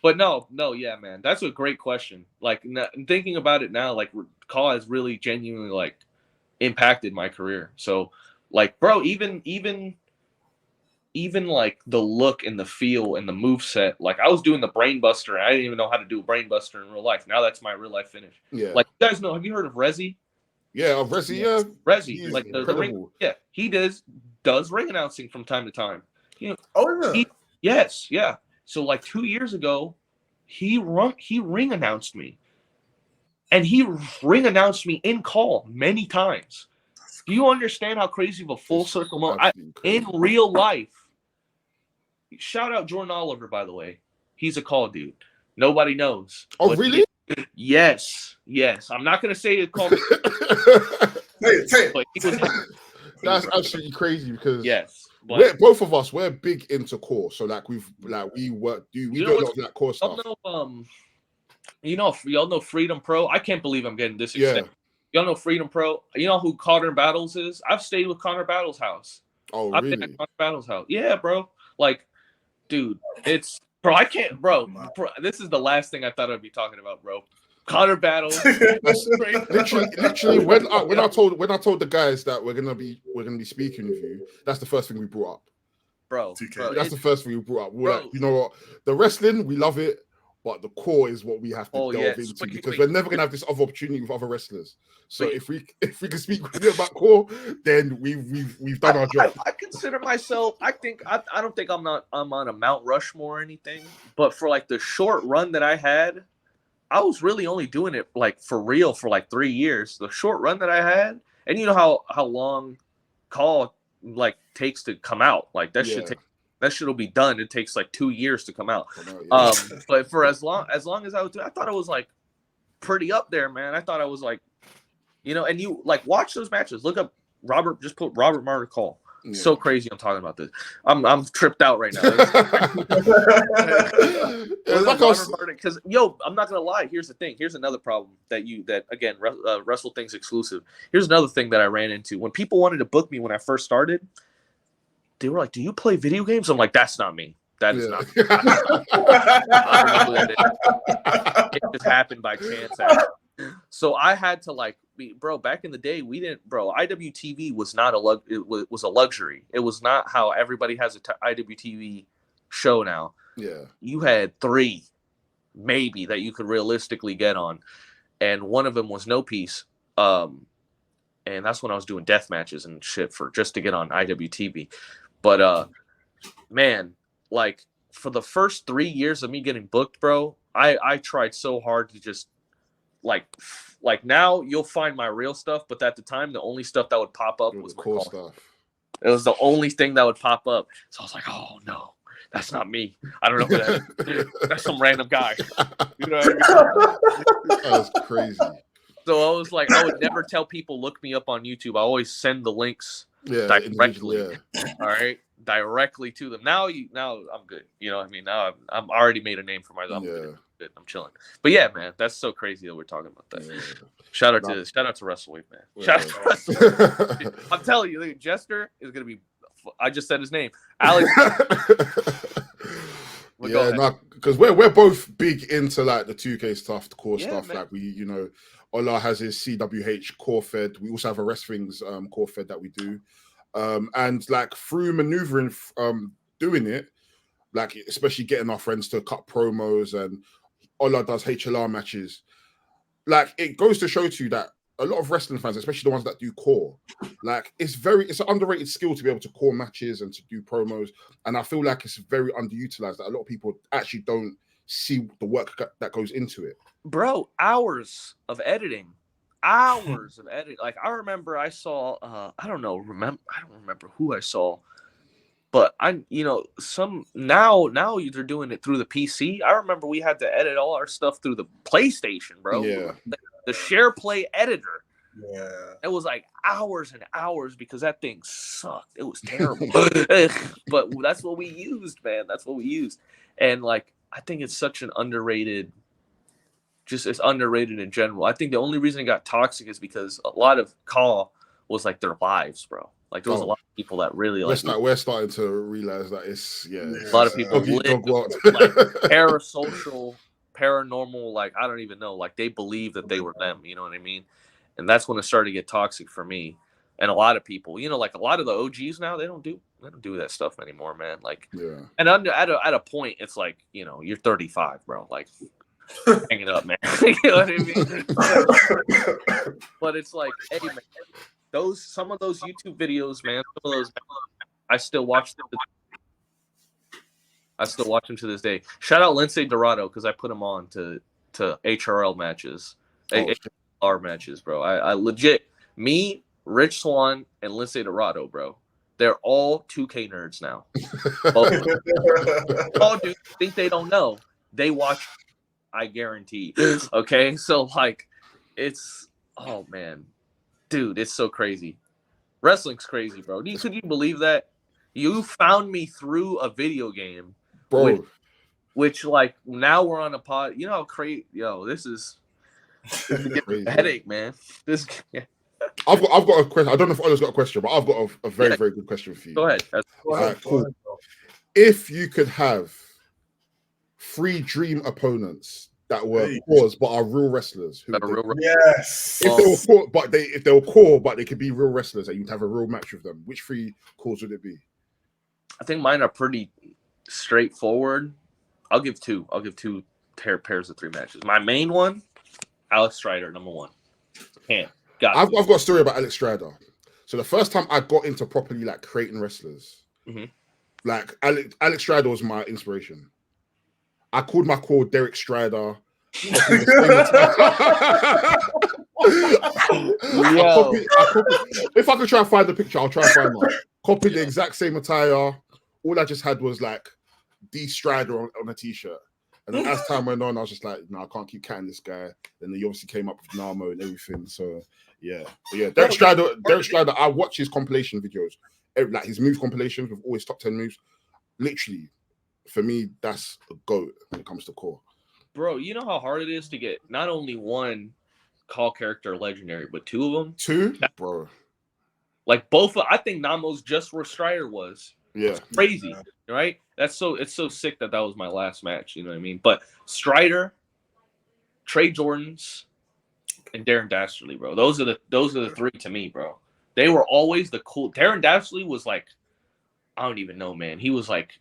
But no, yeah, man. That's a great question. Like thinking about it now, like Call has really genuinely like impacted my career. So, like, bro, even like the look and the feel and the move set. Like I was doing the brain buster, and I didn't even know how to do a brain buster in real life. Now that's my real life finish. Yeah. Like you guys know, have you heard of Rezi? Yeah, of Rezi, yeah. Rezi, like the ring. Yeah, he does ring announcing from time to time. You know, yes, yeah. So like 2 years ago, he ring announced me. And he ring announced me in Call many times. Do you understand how crazy of a full circle moment? In real life, shout out Jordan Oliver, by the way. He's a Call dude. Nobody knows. Oh, really? Yes. I'm not going to say it called me. That's absolutely crazy because yes. Both of us, we're big into Core. So like we do a lot of that Core stuff. Y'all know Freedom Pro. I can't believe I'm getting this extent. Y'all know Freedom Pro. You know who Connor Battles is? I've stayed with Connor Battles' house. Oh, I've really? been at Connor Battles' house. Yeah, bro. Like, dude, it's bro. I can't, bro. This is the last thing I thought I'd be talking about, bro. Connor Battles. literally, when I told the guys that we're gonna be speaking with you, that's the first thing we brought up, bro. That's the first thing we brought up. We're like, you know what? The wrestling, we love it. But the core is what we have to delve into because we're never gonna have this other opportunity with other wrestlers. So if we can speak with you about core, then we've done our job. I consider myself. I don't think I'm on a Mount Rushmore or anything. But for like the short run that I had, I was really only doing it like for real for like 3 years. The short run that I had, and you know how long Call like takes to come out. Like that should take. That shit will be done. It takes like 2 years to come out. But for as long as I was doing, I thought it was like pretty up there, man. I thought I was like, and you like watch those matches. Look up Robert. Just put Robert Martyr Call. Yeah. So crazy. I'm talking about this. I'm tripped out right now. Because I'm not gonna lie. Here's the thing. Here's another problem that again, Wrestle Things exclusive. Here's another thing that I ran into when people wanted to book me when I first started. They were like, "Do you play video games?" I'm like, "That's not me. That is not me." I don't know who that is. It just happened by chance. So I had to bro. Back in the day, we didn't, bro. IWTV was not it was a luxury. It was not how everybody has a IWTV show now. Yeah, you had 3, maybe that you could realistically get on, and one of them was No Peace. And that's when I was doing death matches and shit just to get on IWTV. But man, like for the first 3 years of me getting booked, bro, I tried so hard to just like now you'll find my real stuff, but at the time the only stuff that would pop up was cool stuff. It was the only thing that would pop up. So I was like, oh no, that's not me. I don't know who that is. That's some random guy. You know what I mean? That's crazy. So I was like, I would never tell people look me up on YouTube. I always send the links directly. All right, directly to them. Now I'm good. You know what I mean? Now I'm already made a name for myself. Good. I'm chilling. But yeah, man, that's so crazy that we're talking about that. Yeah. Shout out to WrestleWeek, man. Shout out to WrestleWeek. I'm telling you, Jester is gonna be. I just said his name, Alex. Because we're both big into like the 2K stuff, the core stuff. Man. Like we, Ola has his CWH core fed. We also have a Wrestling's core fed that we do. And like through maneuvering, doing it, like especially getting our friends to cut promos, and Ola does HLR matches. Like it goes to show to you that a lot of wrestling fans, especially the ones that do core, like it's an underrated skill to be able to core matches and to do promos. And I feel like it's very underutilized. That a lot of people actually don't see the work that goes into it. Bro, hours of editing. Like I remember I saw I don't remember who I saw, but now they're doing it through the PC. I remember we had to edit all our stuff through the PlayStation, bro. Yeah. The share play editor. Yeah. It was like hours and hours because that thing sucked. It was terrible. But that's what we used, man. That's what we used. And like, I think it's such an underrated, just it's underrated in general. I think the only reason it got toxic is because a lot of Call was like their lives, bro. Like there was a lot of people that really we're starting to realize that it's a lot of people dog world. like parasocial, paranormal, like I don't even know, like they believe that they were them, you know what I mean? And that's when it started to get toxic for me. And a lot of people, you know, like a lot of the OGs now, they don't do that stuff anymore, man. Like, and at a point, it's like, you know, you're 35, bro. Like, hang it up, man. You know what I mean? But it's like, hey, man, some of those YouTube videos, man, some of those, I still watch them. I still watch them to this day. Shout out Lindsay Dorado because I put him on to HRL matches. HRL matches, bro. I legit, me, Rich Swan, and Lindsay Dorado, bro. They're all 2K nerds now. All dudes think they don't know. They watch, I guarantee. Okay? So, like, it's, oh, man. Dude, it's so crazy. Wrestling's crazy, bro. Could you believe that? You found me through a video game. Bro. Which like, now we're on a pod. You know how crazy, this is a headache, man. I've got a question. I don't know if Ola's got a question, but I've got a very, very good question for you. Go ahead. Cool. If you could have 3 dream opponents that were cores but are real wrestlers, yes. If they were core but they could be real wrestlers and you'd have a real match with them, which 3 cores would it be? I think mine are pretty straightforward. I'll give 2. I'll give 2 pairs of 3 matches. My main one, Alex Strider, number 1. I've got a story about Alex Strider. So the first time I got into properly like creating wrestlers, like Alex Strider was my inspiration. I called my core Derek Strider. If I could try and find the picture, I'll try and find one. Copied the exact same attire. All I just had was like D Strider on a t-shirt. And then as time went on, I was just like, no, I can't keep catting this guy. Then he obviously came up with Namo and everything. So Derek Strider, I watch his compilation videos, like his move compilations with all his top 10 moves. Literally, for me, that's a GOAT when it comes to core. Bro, you know how hard it is to get not only one call character legendary, but 2 of them? 2? Bro. Like I think Namo's just where Strider was. Yeah. It's crazy, right? It's so sick that was my last match, you know what I mean? But Strider, Trey Jordans, and Darren Dastardly, bro. Those are the 3 to me, bro. They were always the cool. Darren Dastardly was like, I don't even know, man. He was like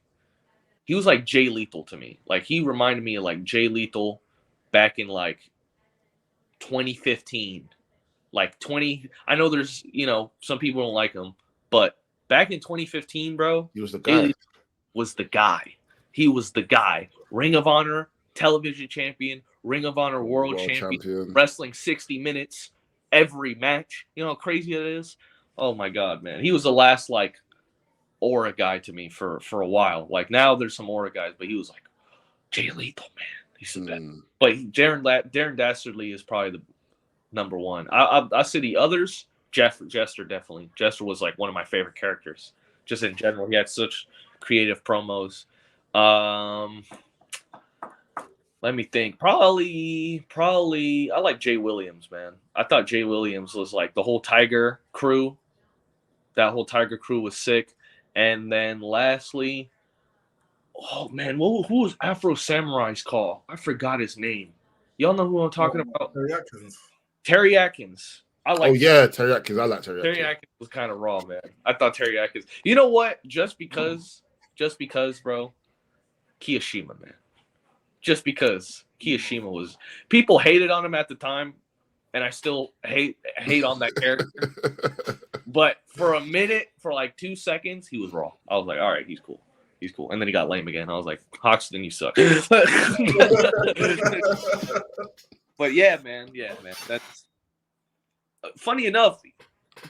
Jay Lethal to me. Like he reminded me of like Jay Lethal back in like 2015. Like I know there's, some people don't like him, but back in 2015, bro, he was the guy. He was the guy. Ring of Honor television champion, Ring of Honor world champion, wrestling 60 minutes every match. You know how crazy it is? Oh my God, man. He was the last like aura guy to me for a while. Like now there's some aura guys, but he was like Jay Lethal, man. He's the best. But Darren Dastardly is probably the number 1. I say the others. Jester definitely. Jester was like one of my favorite characters, just in general. He had such creative promos. Let me think. Probably. I like Jay Williams, man. I thought Jay Williams was like the whole Tiger crew. That whole Tiger crew was sick. And then lastly, oh man, who was Afro Samurai's call? I forgot his name. Y'all know who I'm talking about? Terry Atkins. Terry Atkins. I like Terry Atkins. Terry Atkins was kind of raw, man. I thought Terry Atkins. You know what? Just because, bro, Kiyashima, man. Just because Kiyashima was, people hated on him at the time, and I still hate on that character. But for a minute, for like 2 seconds, he was raw. I was like, all right, he's cool. And then he got lame again. I was like, Hoxton, you suck. But yeah, man. That's funny enough.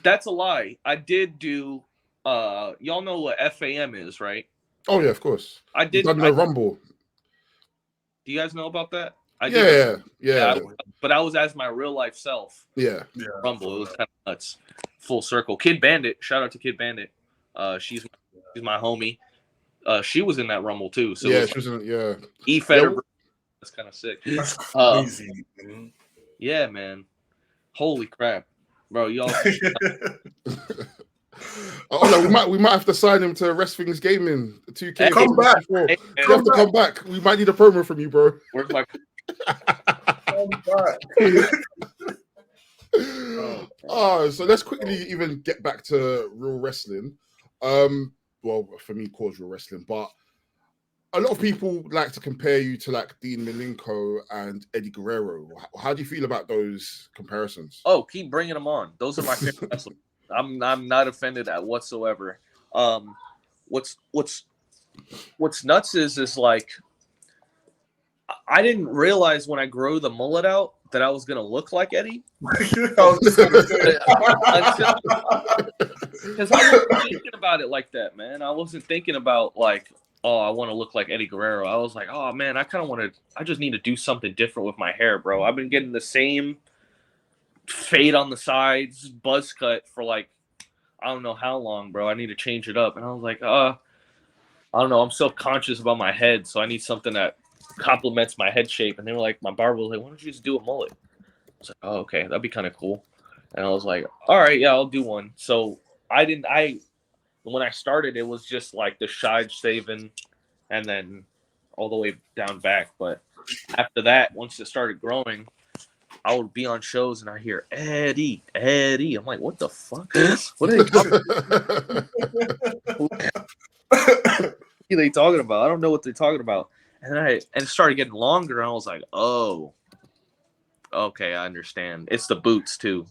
That's a lie. I did do. Y'all know what FAM is, right? Oh yeah, of course. I did. You've done the Rumble. Do you guys know about that? I did. Yeah. But I was as my real life self. Yeah. Rumble. It was kind of nuts. Full circle. Kid Bandit. Shout out to Kid Bandit. She's my homie. She was in that Rumble too. So yeah, she was in. Yeah. Federer. That's kind of sick. That's crazy. Yeah, man. Holy crap, bro! Y'all. We might have to sign him to Rest Things Gaming 2K. Come back. You have to come back. We might need a promo from you, bro. Where's my? Come back. So let's quickly even get back to real wrestling. Well, for me, cause real wrestling, but a lot of people like to compare you to like Dean Malenko and Eddie Guerrero. How do you feel about those comparisons? Oh, keep bringing them on. Those are my favorite wrestlers. I'm not offended at whatsoever. What's nuts is like I didn't realize when I grew the mullet out that I was gonna look like Eddie. Because I wasn't thinking about it like that, man. I wasn't thinking about like, oh, I want to look like Eddie Guerrero. I was like, oh man, I just need to do something different with my hair, bro. I've been getting the same fade on the sides, buzz cut for like I don't know how long, bro. I need to change it up. And I was like, I don't know. I'm self-conscious about my head, so I need something that complements my head shape. And they were like, my barber was like, why don't you just do a mullet? I was like, oh, okay, that'd be kind of cool. And I was like, all right, yeah, I'll do one. So when I started, it was just like the side saving and then all the way down back. But after that, once it started growing, I would be on shows and I hear Eddie. I'm like, what the fuck? What are they talking about? I don't know what they're talking about. And it started getting longer. And I was like, oh, okay, I understand. It's the boots too.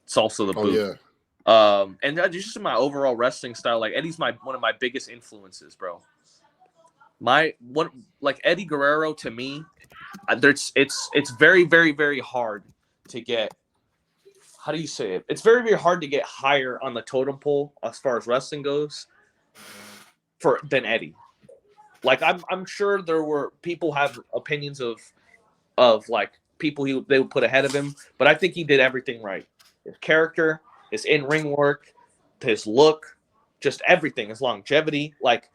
It's also the boots. Yeah. And just my overall wrestling style. Like Eddie's one of my biggest influences, bro. Like Eddie Guerrero to me. It's very, very, very hard to get. How do you say it? It's very, very hard to get higher on the totem pole as far as wrestling goes than Eddie. Like I'm sure there were people have opinions of like people they would put ahead of him, but I think he did everything right. His character, his in-ring work, his look, just everything, his longevity. Like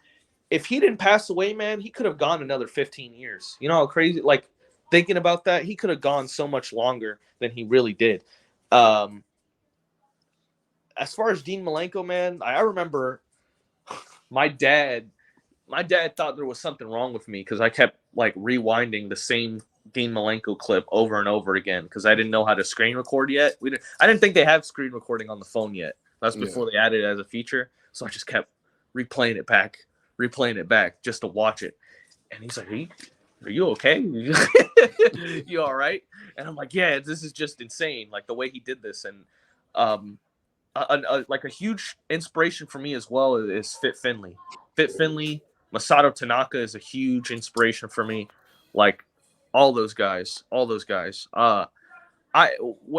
if he didn't pass away, man, he could have gone another 15 years. You know how crazy? Like thinking about that, he could have gone so much longer than he really did. As far as Dean Malenko, man, I remember my dad thought there was something wrong with me because I kept like rewinding the same Dean Malenko clip over and over again because I didn't know how to screen record yet. I didn't think they had screen recording on the phone yet. That's before they added it as a feature. So I just kept replaying it back just to watch it. And he's like, are you okay? You all right? And I'm like, yeah, this is just insane. Like the way he did this. And like a huge inspiration for me as well is Fit Finley. Masato Tanaka is a huge inspiration for me. Like all those guys. When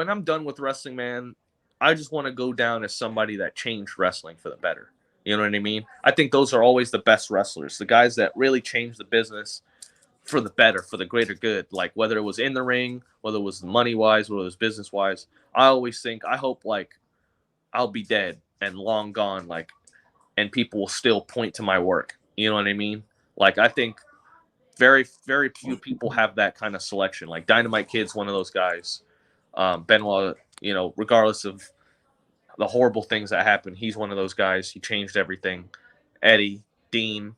I'm done with wrestling, man, I just want to go down as somebody that changed wrestling for the better. You know what I mean? I think those are always the best wrestlers, the guys that really change the business for the better, for the greater good. Like whether it was in the ring, whether it was money wise, whether it was business wise. I hope like I'll be dead and long gone, like, and people will still point to my work. You know what I mean? Like I think very, very few people have that kind of selection. Like Dynamite Kid's one of those guys. Benoit, you know, regardless of the horrible things that happened, he's one of those guys. He changed everything. Eddie, Dean,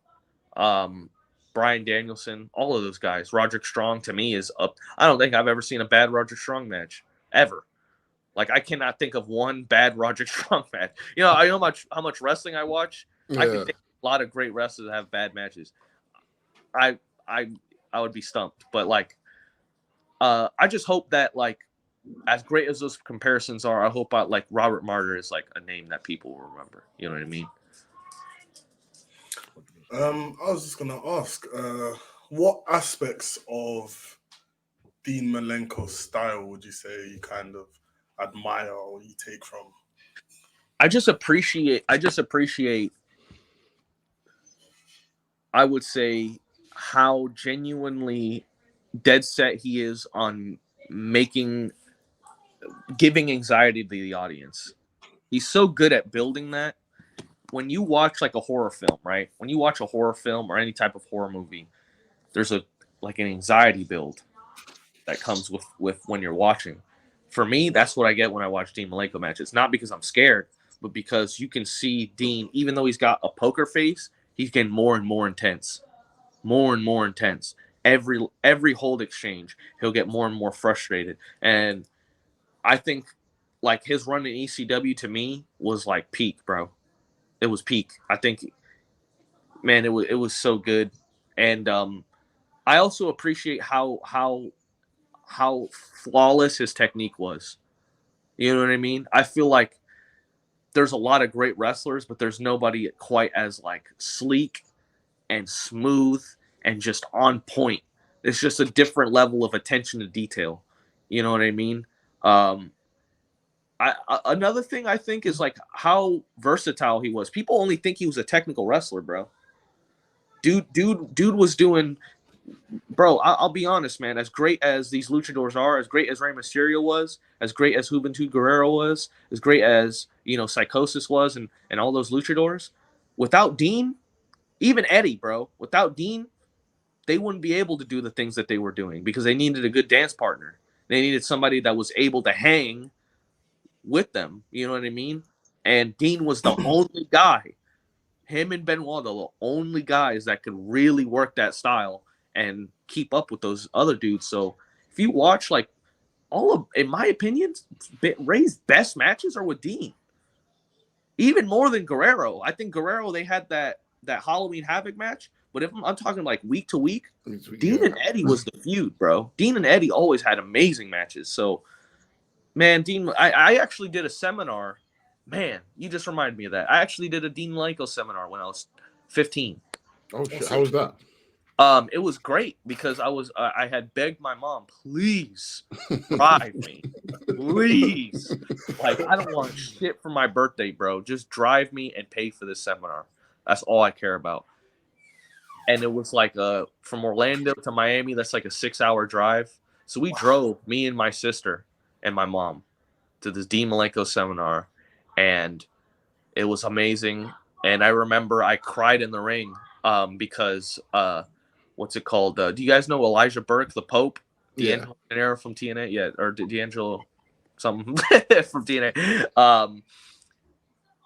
Bryan Danielson, all of those guys. Roderick Strong to me is up. I don't think I've ever seen a bad Roderick Strong match ever. Like I cannot think of one bad Roderick Strong match. You know, I know how much wrestling I watch. Yeah. I can think of a lot of great wrestlers that have bad matches. I would be stumped, but like, I just hope that like, as great as those comparisons are, I hope like Robert Martyr is like a name that people will remember. You know what I mean? I was just gonna ask, what aspects of Dean Malenko's style would you say you kind of admire or you take from? I just appreciate, I would say, how genuinely dead set he is on giving anxiety to the audience. He's so good at building that. When you watch like a horror film, right? When you watch a horror film or any type of horror movie, there's an anxiety build that comes with when you're watching. For me, that's what I get when I watch Dean Malenko matches. Not because I'm scared, but because you can see Dean, even though he's got a poker face, he's getting more and more intense. More and more intense. Every hold exchange, he'll get more and more frustrated. And I think like his run in ECW to me was like peak, bro. It was peak. I think, man, it was so good. And I also appreciate how flawless his technique was. You know what I mean? I feel like there's a lot of great wrestlers, but there's nobody quite as like sleek and smooth and just on point. It's just a different level of attention to detail. You know what I mean? Another thing I think is like how versatile he was. People only think he was a technical wrestler, bro. Dude was doing, bro. I'll be honest, man. As great as these luchadors are, as great as Rey Mysterio was, as great as Juventud Guerrero was, as great as Psychosis was, and all those luchadors, without Dean, even Eddie, bro, without Dean, they wouldn't be able to do the things that they were doing because they needed a good dance partner. They needed somebody that was able to hang with them. You know what I mean? And Dean was the only guy. Him and Benoit, the only guys that could really work that style and keep up with those other dudes. So if you watch, like, in my opinion, Ray's best matches are with Dean. Even more than Guerrero. I think Guerrero, they had that Halloween Havoc match. But if I'm talking like week to week, Dean and Eddie was the feud, bro. Dean and Eddie always had amazing matches. So, man, Dean, I actually did a seminar. Man, you just reminded me of that. I actually did a Dean Malenko seminar when I was 15. Oh shit! How was that? It was great because I had begged my mom, please drive me, please. Like, I don't want shit for my birthday, bro. Just drive me and pay for this seminar. That's all I care about. And it was like from Orlando to Miami, that's like a 6-hour drive. So we drove, me and my sister and my mom, to this Dean Malenko seminar, and it was amazing. And I remember I cried in the ring because what's it called? Do you guys know Elijah Burke, the Pope? D'Angelo Monero from TNA? Yeah, or D'Angelo something from TNA.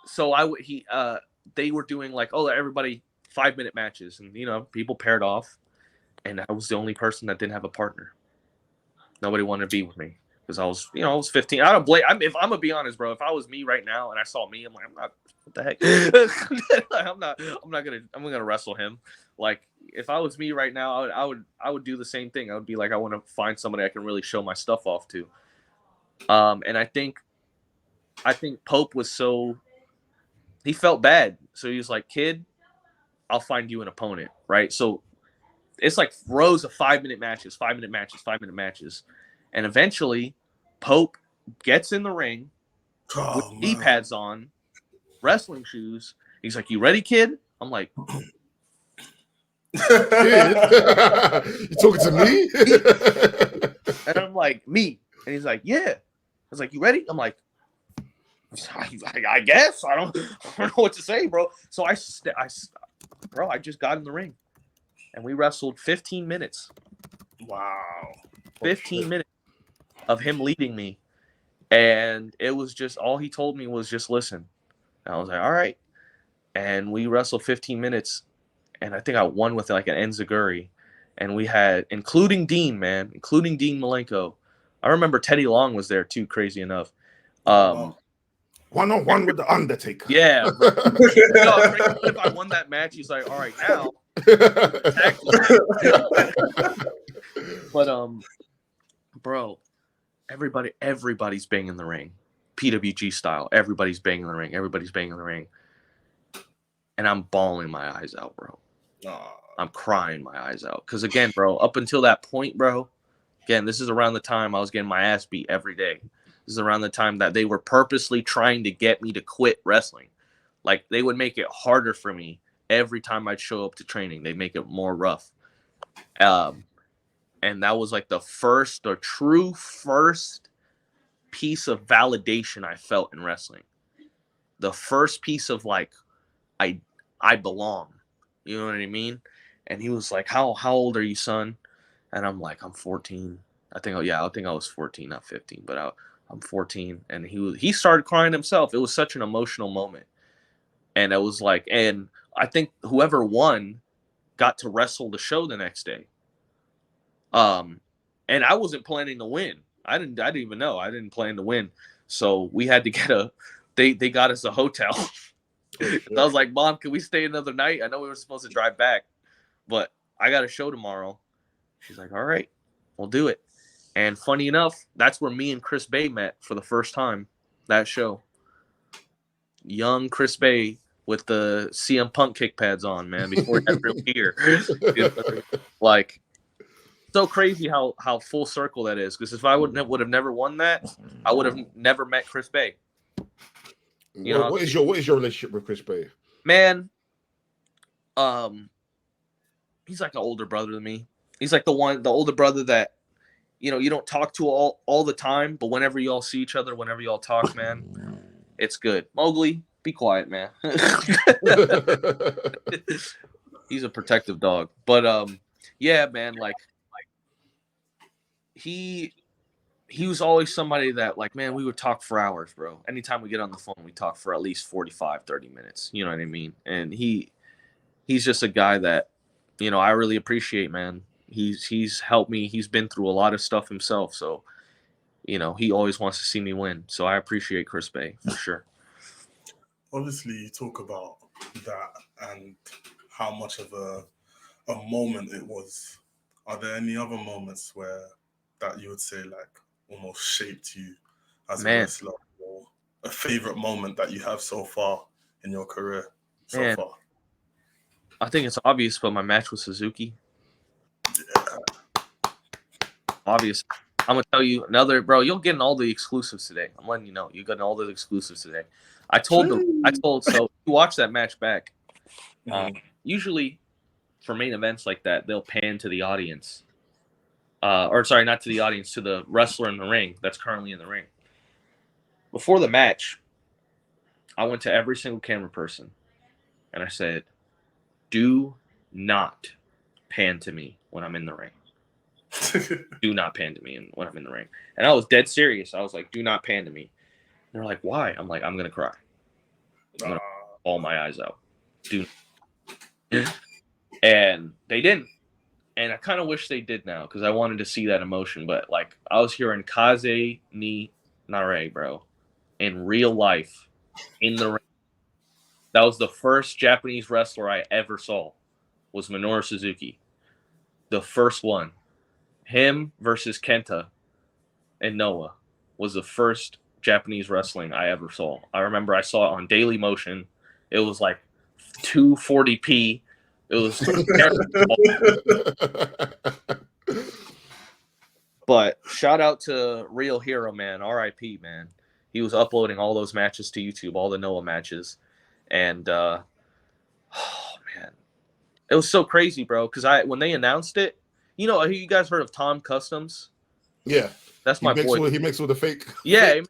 So they were doing like, oh, everybody 5-minute matches, and people paired off, and I was the only person that didn't have a partner. Nobody wanted to be with me because I was 15. I don't blame. If I'm gonna be honest, bro, if I was me right now and I saw me, I'm like, I'm not. What the heck? I'm gonna wrestle him. Like, if I was me right now, I would do the same thing. I would be like, I want to find somebody I can really show my stuff off to. And I think Pope was he felt bad, so he was like, kid, I'll find you an opponent, right? So it's like rows of 5-minute matches, 5-minute matches, 5-minute matches. And eventually Pope gets in the ring with knee pads on, wrestling shoes. He's like, you ready, kid? I'm like, kid? You talking to me? And I'm like, me. And he's like, yeah. I was like, you ready? I'm like, I guess. I don't know what to say, bro. So I just got in the ring, and we wrestled 15 minutes. Wow. 15 minutes of him leading me. And it was just, all he told me was just listen. And I was like, all right. And we wrestled 15 minutes, and I think I won with like an enziguri. And we had, including Dean Malenko. I remember Teddy Long was there too, crazy enough. 1-on-1 with the Undertaker. Yeah. If I won that match, he's like, all right, now. But bro, everybody's banging the ring, PWG style. Everybody's banging the ring. And I'm bawling my eyes out, bro. I'm crying my eyes out because, again, bro, up until that point, bro, again, this is around the time I was getting my ass beat every day. This is around the time that they were purposely trying to get me to quit wrestling. Like, they would make it harder for me every time I'd show up to training. They'd make it more rough. And And that was like the true first piece of validation I felt in wrestling. The first piece of like, I belong. You know what I mean? And he was like, how old are you, son? And I'm like, I'm 14. I think I was 14, not 15, but I'm 14. And he started crying himself. It was such an emotional moment. And it was like, and I think whoever won got to wrestle the show the next day. And I wasn't planning to win. I didn't even know. I didn't plan to win. So we had to get they got us a hotel. I was like, Mom, can we stay another night? I know we were supposed to drive back, but I got a show tomorrow. She's like, all right, we'll do it. And funny enough, that's where me and Chris Bay met for the first time, that show. Young Chris Bay with the CM Punk kick pads on, man, before he had real gear. Like, so crazy how full circle that is. Because if I would have never won that, I would have never met Chris Bay. What is your relationship with Chris Bay? Man, he's like an older brother to me. He's like the older brother that, you don't talk to all the time, but whenever you all see each other, whenever you all talk, man, it's good. Mowgli, be quiet, man. He's a protective dog. But yeah, man, like he was always somebody that, like, man, we would talk for hours, bro. Anytime we get on the phone, we talk for at least 45, 30 minutes. You know what I mean? And he's just a guy that, I really appreciate, man. He's helped me. He's been through a lot of stuff himself. So, he always wants to see me win. So I appreciate Chris Bay for sure. Obviously, you talk about that and how much of a moment it was. Are there any other moments that you would say like almost shaped you as a wrestler, or a favorite moment that you have so far in your career so far? I think it's obvious, but my match with Suzuki. Yeah. Obvious. I'm gonna tell you another, bro. You're getting all the exclusives today. I'm letting you know. You're getting all the exclusives today. So you watch that match back. Usually, for main events like that, they'll pan to the audience. Not to the audience, to the wrestler in the ring that's currently in the ring. Before the match, I went to every single camera person, and I said, do not pan to me when I'm in the ring. Do not pan to me when I'm in the ring. And I was dead serious. I was like, do not pan to me. They're like, why? I'm like, I'm going to cry. I'm going to bawl my eyes out. And they didn't. And I kind of wish they did now, because I wanted to see that emotion. But, like, I was hearing Kaze ni Nare, bro, in real life, in the ring. That was the first Japanese wrestler I ever saw, was Minoru Suzuki. The first one. Him versus Kenta and Noah was the first Japanese wrestling I ever saw. I remember I saw it on Daily Motion. It was like 240p. It was But shout out to Real Hero, man. R.I.P., man. He was uploading all those matches to YouTube, all the Noah matches. And, oh, man. It was so crazy, bro, because when they announced it, you guys heard of Tom Customs? Yeah. That's my boy. He makes all the fake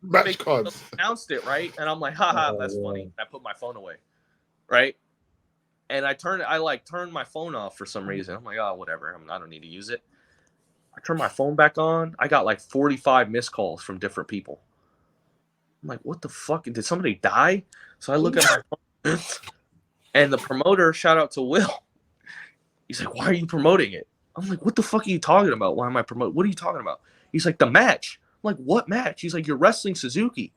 match cards. Announced it, right? And I'm like, haha, that's funny. I put my phone away, right? And I turned my phone off for some reason. I'm like, oh, whatever. I don't need to use it. I turned my phone back on. I got like 45 missed calls from different people. I'm like, what the fuck? Did somebody die? So I look at my phone. And the promoter, shout out to Will. He's like, why are you promoting it? I'm like, what the fuck are you talking about? Why am I promoting? What are you talking about? He's like, the match. I'm like, what match? He's like, you're wrestling Suzuki.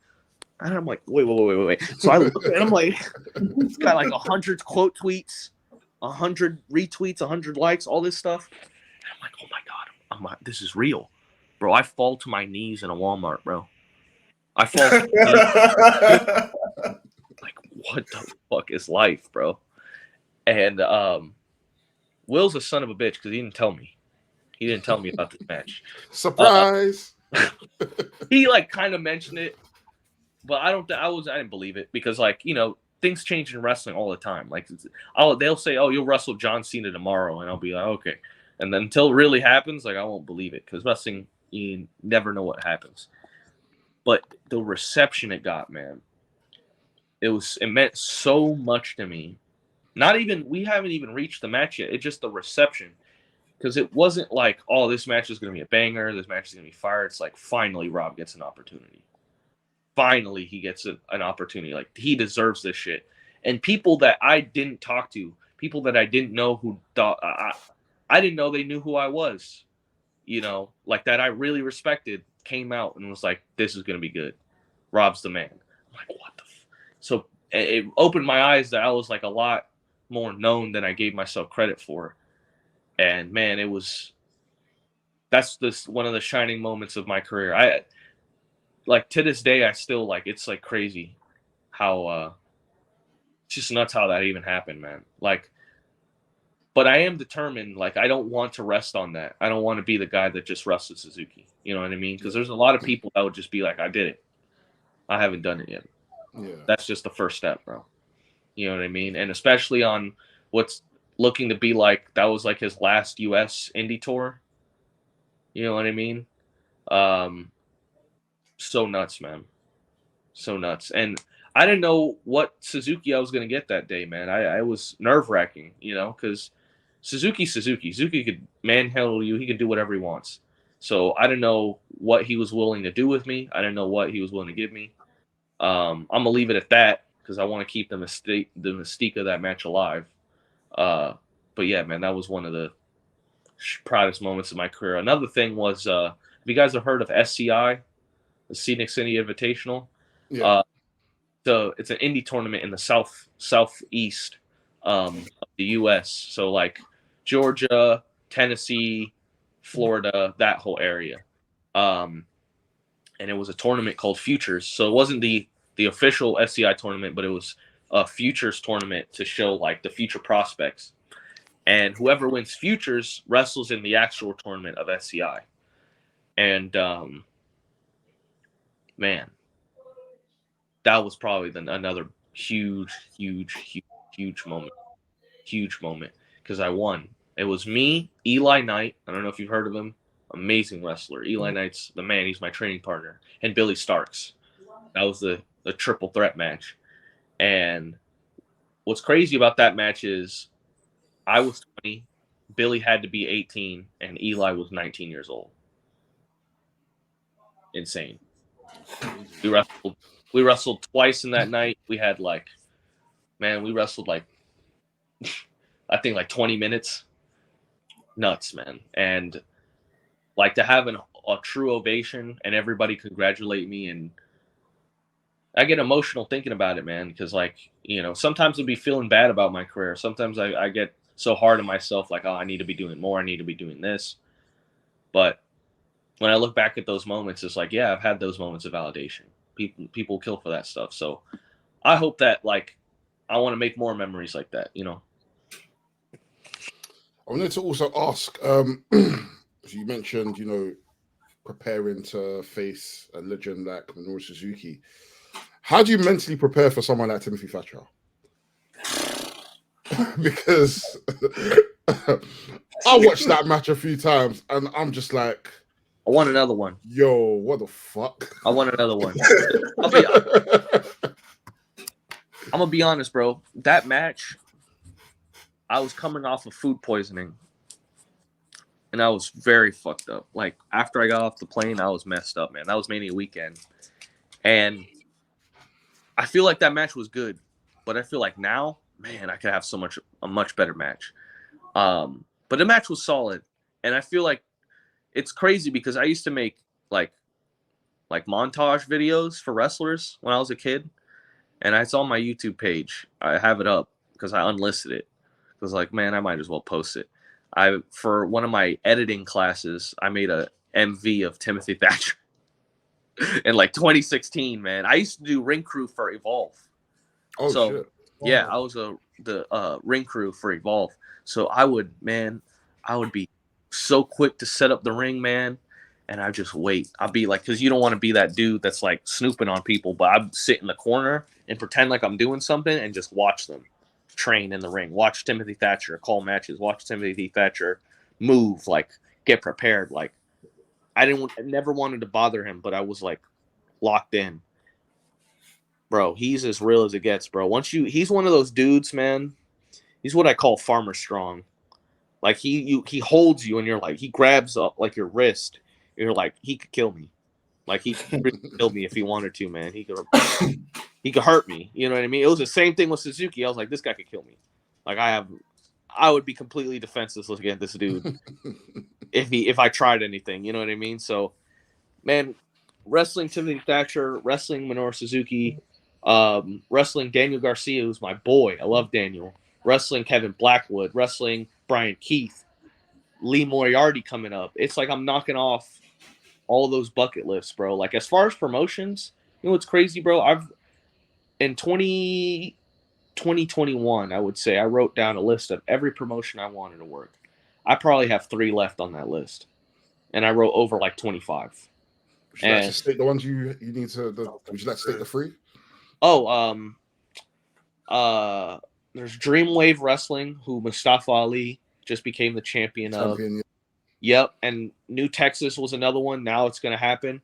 And I'm like, wait. So I look at him like, it's got like 100 quote tweets, 100 retweets, 100 likes, all this stuff. And I'm like, oh my God, this is real. Bro, I fall to my knees in a Walmart, bro. I fall to my knees. Like, what the fuck is life, bro? And Will's a son of a bitch because he didn't tell me. He didn't tell me about this match. Surprise! He like kind of mentioned it, but I didn't believe it because, like, things change in wrestling all the time. Like, they'll say, "Oh, you'll wrestle John Cena tomorrow," and I'll be like, "Okay," And then until it really happens, like I won't believe it because wrestling, you never know what happens. But the reception it got, man, it meant so much to me. We haven't even reached the match yet. It's just the reception. Because it wasn't like, oh, this match is going to be a banger. This match is going to be fire. It's like, finally, Rob gets an opportunity. Finally, he gets an opportunity. Like, he deserves this shit. And people that I didn't talk to, people that I didn't know who thought, I didn't know they knew who I was, like that I really respected, came out and was like, this is going to be good. Rob's the man. I'm like, what the So it opened my eyes that I was like a lot more known than I gave myself credit for. And man, that's one of the shining moments of my career. I like to this day, I still like, it's like crazy how, it's just nuts how that even happened, man. Like, but I am determined. Like, I don't want to rest on that. I don't want to be the guy that just wrestled Suzuki. You know what I mean? Because there's a lot of people that would just be like, I did it. I haven't done it yet. Yeah. That's just the first step, bro. You know what I mean? And especially on what's looking to be like, that was like his last US Indy tour. You know what I mean? So nuts, man. So nuts. And I didn't know what Suzuki I was going to get that day, man. I was nerve-wracking, because Suzuki could manhandle you. He can do whatever he wants. So I didn't know what he was willing to do with me. I didn't know what he was willing to give me. I'm going to leave it at that because I want to keep the mystique of that match alive. But yeah, man, that was one of the proudest moments of my career. Another thing was, have you guys have heard of SCI, the Scenic City Invitational? Yeah. So it's an indie tournament in the southeast of the U.S. So like Georgia, Tennessee, Florida, that whole area. And it was a tournament called Futures. So it wasn't the official SCI tournament, but it was a Futures tournament to show like the future prospects. And whoever wins Futures wrestles in the actual tournament of SCI. And man, that was probably another huge moment. Huge moment because I won. It was me, Eli Knight. I don't know if you've heard of him. Amazing wrestler. Eli Knight's the man. He's my training partner. And Billy Starks. That was the triple threat match. And what's crazy about that match is I was 20, Billy had to be 18, and Eli was 19 years old. Insane. We wrestled twice in that night. We had we wrestled I think 20 minutes. Nuts, man. And like to have a true ovation and everybody congratulate me, and I get emotional thinking about it, man, because sometimes I'll be feeling bad about my career. Sometimes I get so hard on myself, like, oh, I need to be doing more. I need to be doing this. But when I look back at those moments, it's like, yeah, I've had those moments of validation. People kill for that stuff. So I hope that I want to make more memories like that, I wanted to also ask, you mentioned, preparing to face a legend like Minoru Suzuki. How do you mentally prepare for someone like Timothy Thatcher? Because I watched that match a few times and I'm just like, I want another one. Yo, what the fuck? I want another one. I'm gonna be honest, bro. That match, I was coming off of food poisoning. And I was very fucked up. Like, after I got off the plane, I was messed up, man. That was Mania weekend. And I feel like that match was good. But I feel like now, man, I could have a much better match. But the match was solid. And I feel like it's crazy because I used to make, like montage videos for wrestlers when I was a kid. And it's on my YouTube page. I have it up because I unlisted it. I was like, man, I might as well post it. For one of my editing classes, I made a MV of Timothy Thatcher in 2016, man. I used to do ring crew for Evolve. Oh, so, shit. Yeah, I was the ring crew for Evolve. So I would be so quick to set up the ring, man. And I just wait. I'll be because you don't want to be that dude that's snooping on people, but I'd sit in the corner and pretend like I'm doing something and just watch them train in the ring. Watch Timothy Thatcher call matches. Watch Timothy Thatcher move, like get prepared. Like I never wanted to bother him, but I was like locked in. Bro, he's as real as it gets, bro. He's one of those dudes, man. He's what I call farmer strong. Like he holds you and you're like, he grabs up like your wrist. You're like, he could kill me. Like he could really kill me if he wanted to, man. He could hurt me. You know what I mean? It was the same thing with Suzuki. I was like, this guy could kill me. Like I would be completely defenseless against this dude if I tried anything. You know what I mean? So, man, wrestling Timothy Thatcher, wrestling Minoru Suzuki, wrestling Daniel Garcia, who's my boy. I love Daniel. Wrestling Kevin Blackwood, wrestling Brian Keith, Lee Moriarty coming up. It's like I'm knocking off all those bucket lists, bro. Like as far as promotions, you know what's crazy, bro? In 2021, I would say I wrote down a list of every promotion I wanted to work. I probably have 3 left on that list, and I wrote over like 25. Would you like to state the ones you need to? Would you like to state the 3? Oh, there's Dreamwave Wrestling, who Mustafa Ali just became the champion of. Yeah. Yep, and New Texas was another one. Now it's going to happen.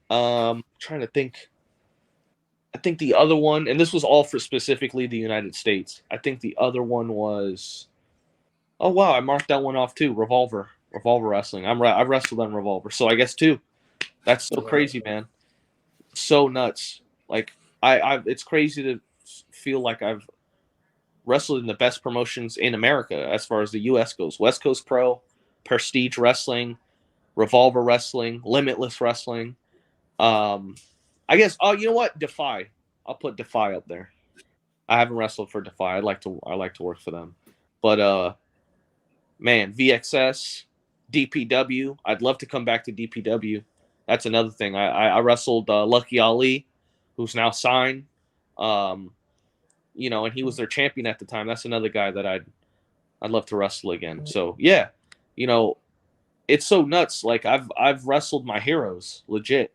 Trying to think. I think the other one, and this was all for specifically the United States. I think the other one was. Oh wow, I marked that one off too. Revolver Wrestling. I've wrestled on Revolver, so I guess 2. That's so crazy, man. So nuts. Like it's crazy to feel like I've wrestled in the best promotions in America as far as the U.S. goes. West Coast Pro, Prestige Wrestling, Revolver Wrestling, Limitless Wrestling. I guess. Oh, you know what? Defy. I'll put Defy up there. I haven't wrestled for Defy. I like to work for them. But man, VXS, DPW. I'd love to come back to DPW. That's another thing. I wrestled Lucky Ali, who's now signed. You know, and he was their champion at the time. That's another guy that I'd love to wrestle again. So yeah, you know, it's so nuts. Like I've wrestled my heroes, legit.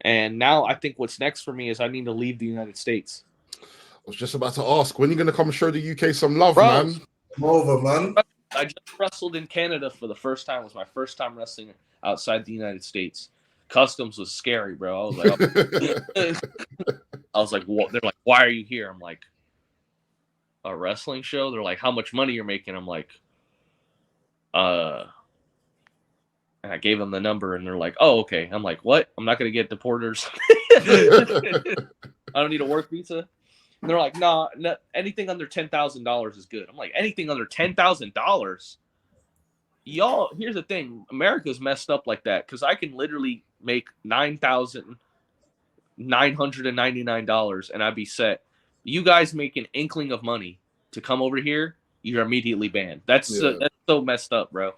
And now I think what's next for me is I need to leave the United States. I was just about to ask, when are you going to come and show the UK some love, Bro, man? Come over, man. I just wrestled in Canada for the first time. It was my first time wrestling outside the United States. Customs was scary, bro. I was like, what? They're like, why are you here? I'm like, a wrestling show? They're like, how much money you're making? I'm like, and I gave them the number, and they're like, oh, okay. I'm like, what? I'm not going to get deported. I don't need a work visa. And they're like, nah, anything under $10,000 is good. I'm like, anything under $10,000? Y'all, here's the thing. America's messed up like that because I can literally make $9,999 and I'd be set. You guys make an inkling of money to come over here, you're immediately banned. That's so messed up, bro.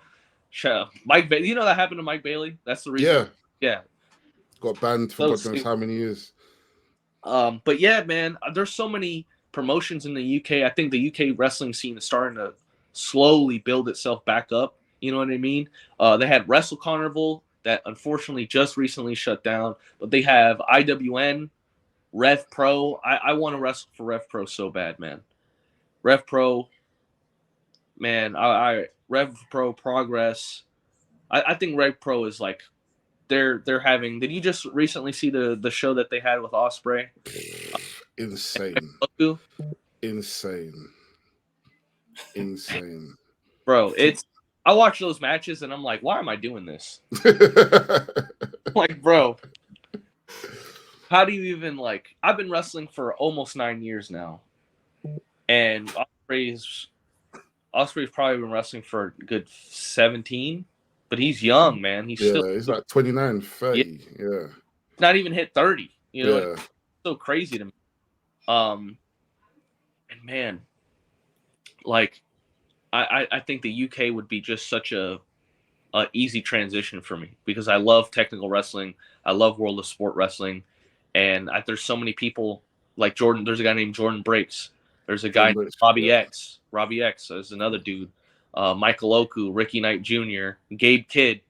Mike Bailey, you know that happened to Mike Bailey? That's the reason. Yeah. Got banned for God knows how many years. But yeah, man, there's so many promotions in the UK. I think the UK wrestling scene is starting to slowly build itself back up. You know what I mean? They had Wrestle Carnival that unfortunately just recently shut down, but they have IWN, Rev Pro. I want to wrestle for Rev Pro so bad, man. Rev Pro, man, Rev Pro Progress. I think Rev Pro is like they're having. Did you just recently see the show that they had with Ospreay? Insane. Insane. Bro, I watch those matches and I'm like, why am I doing this? Like, bro, how do you even like? I've been wrestling for almost 9 years now, and Ospreay's probably been wrestling for a good 17, but he's young, man. He's like 29, 30. Yeah. Not even hit 30. You know, Yeah. it's so crazy to me. And man, like, I think the UK would be just such a easy transition for me because I love technical wrestling. I love World of Sport wrestling. And there's so many people like Jordan. There's a guy named Jordan Breaks. There's a guy named Robbie X. Robbie X is another dude. Michael Oku, Ricky Knight Jr., Gabe Kidd.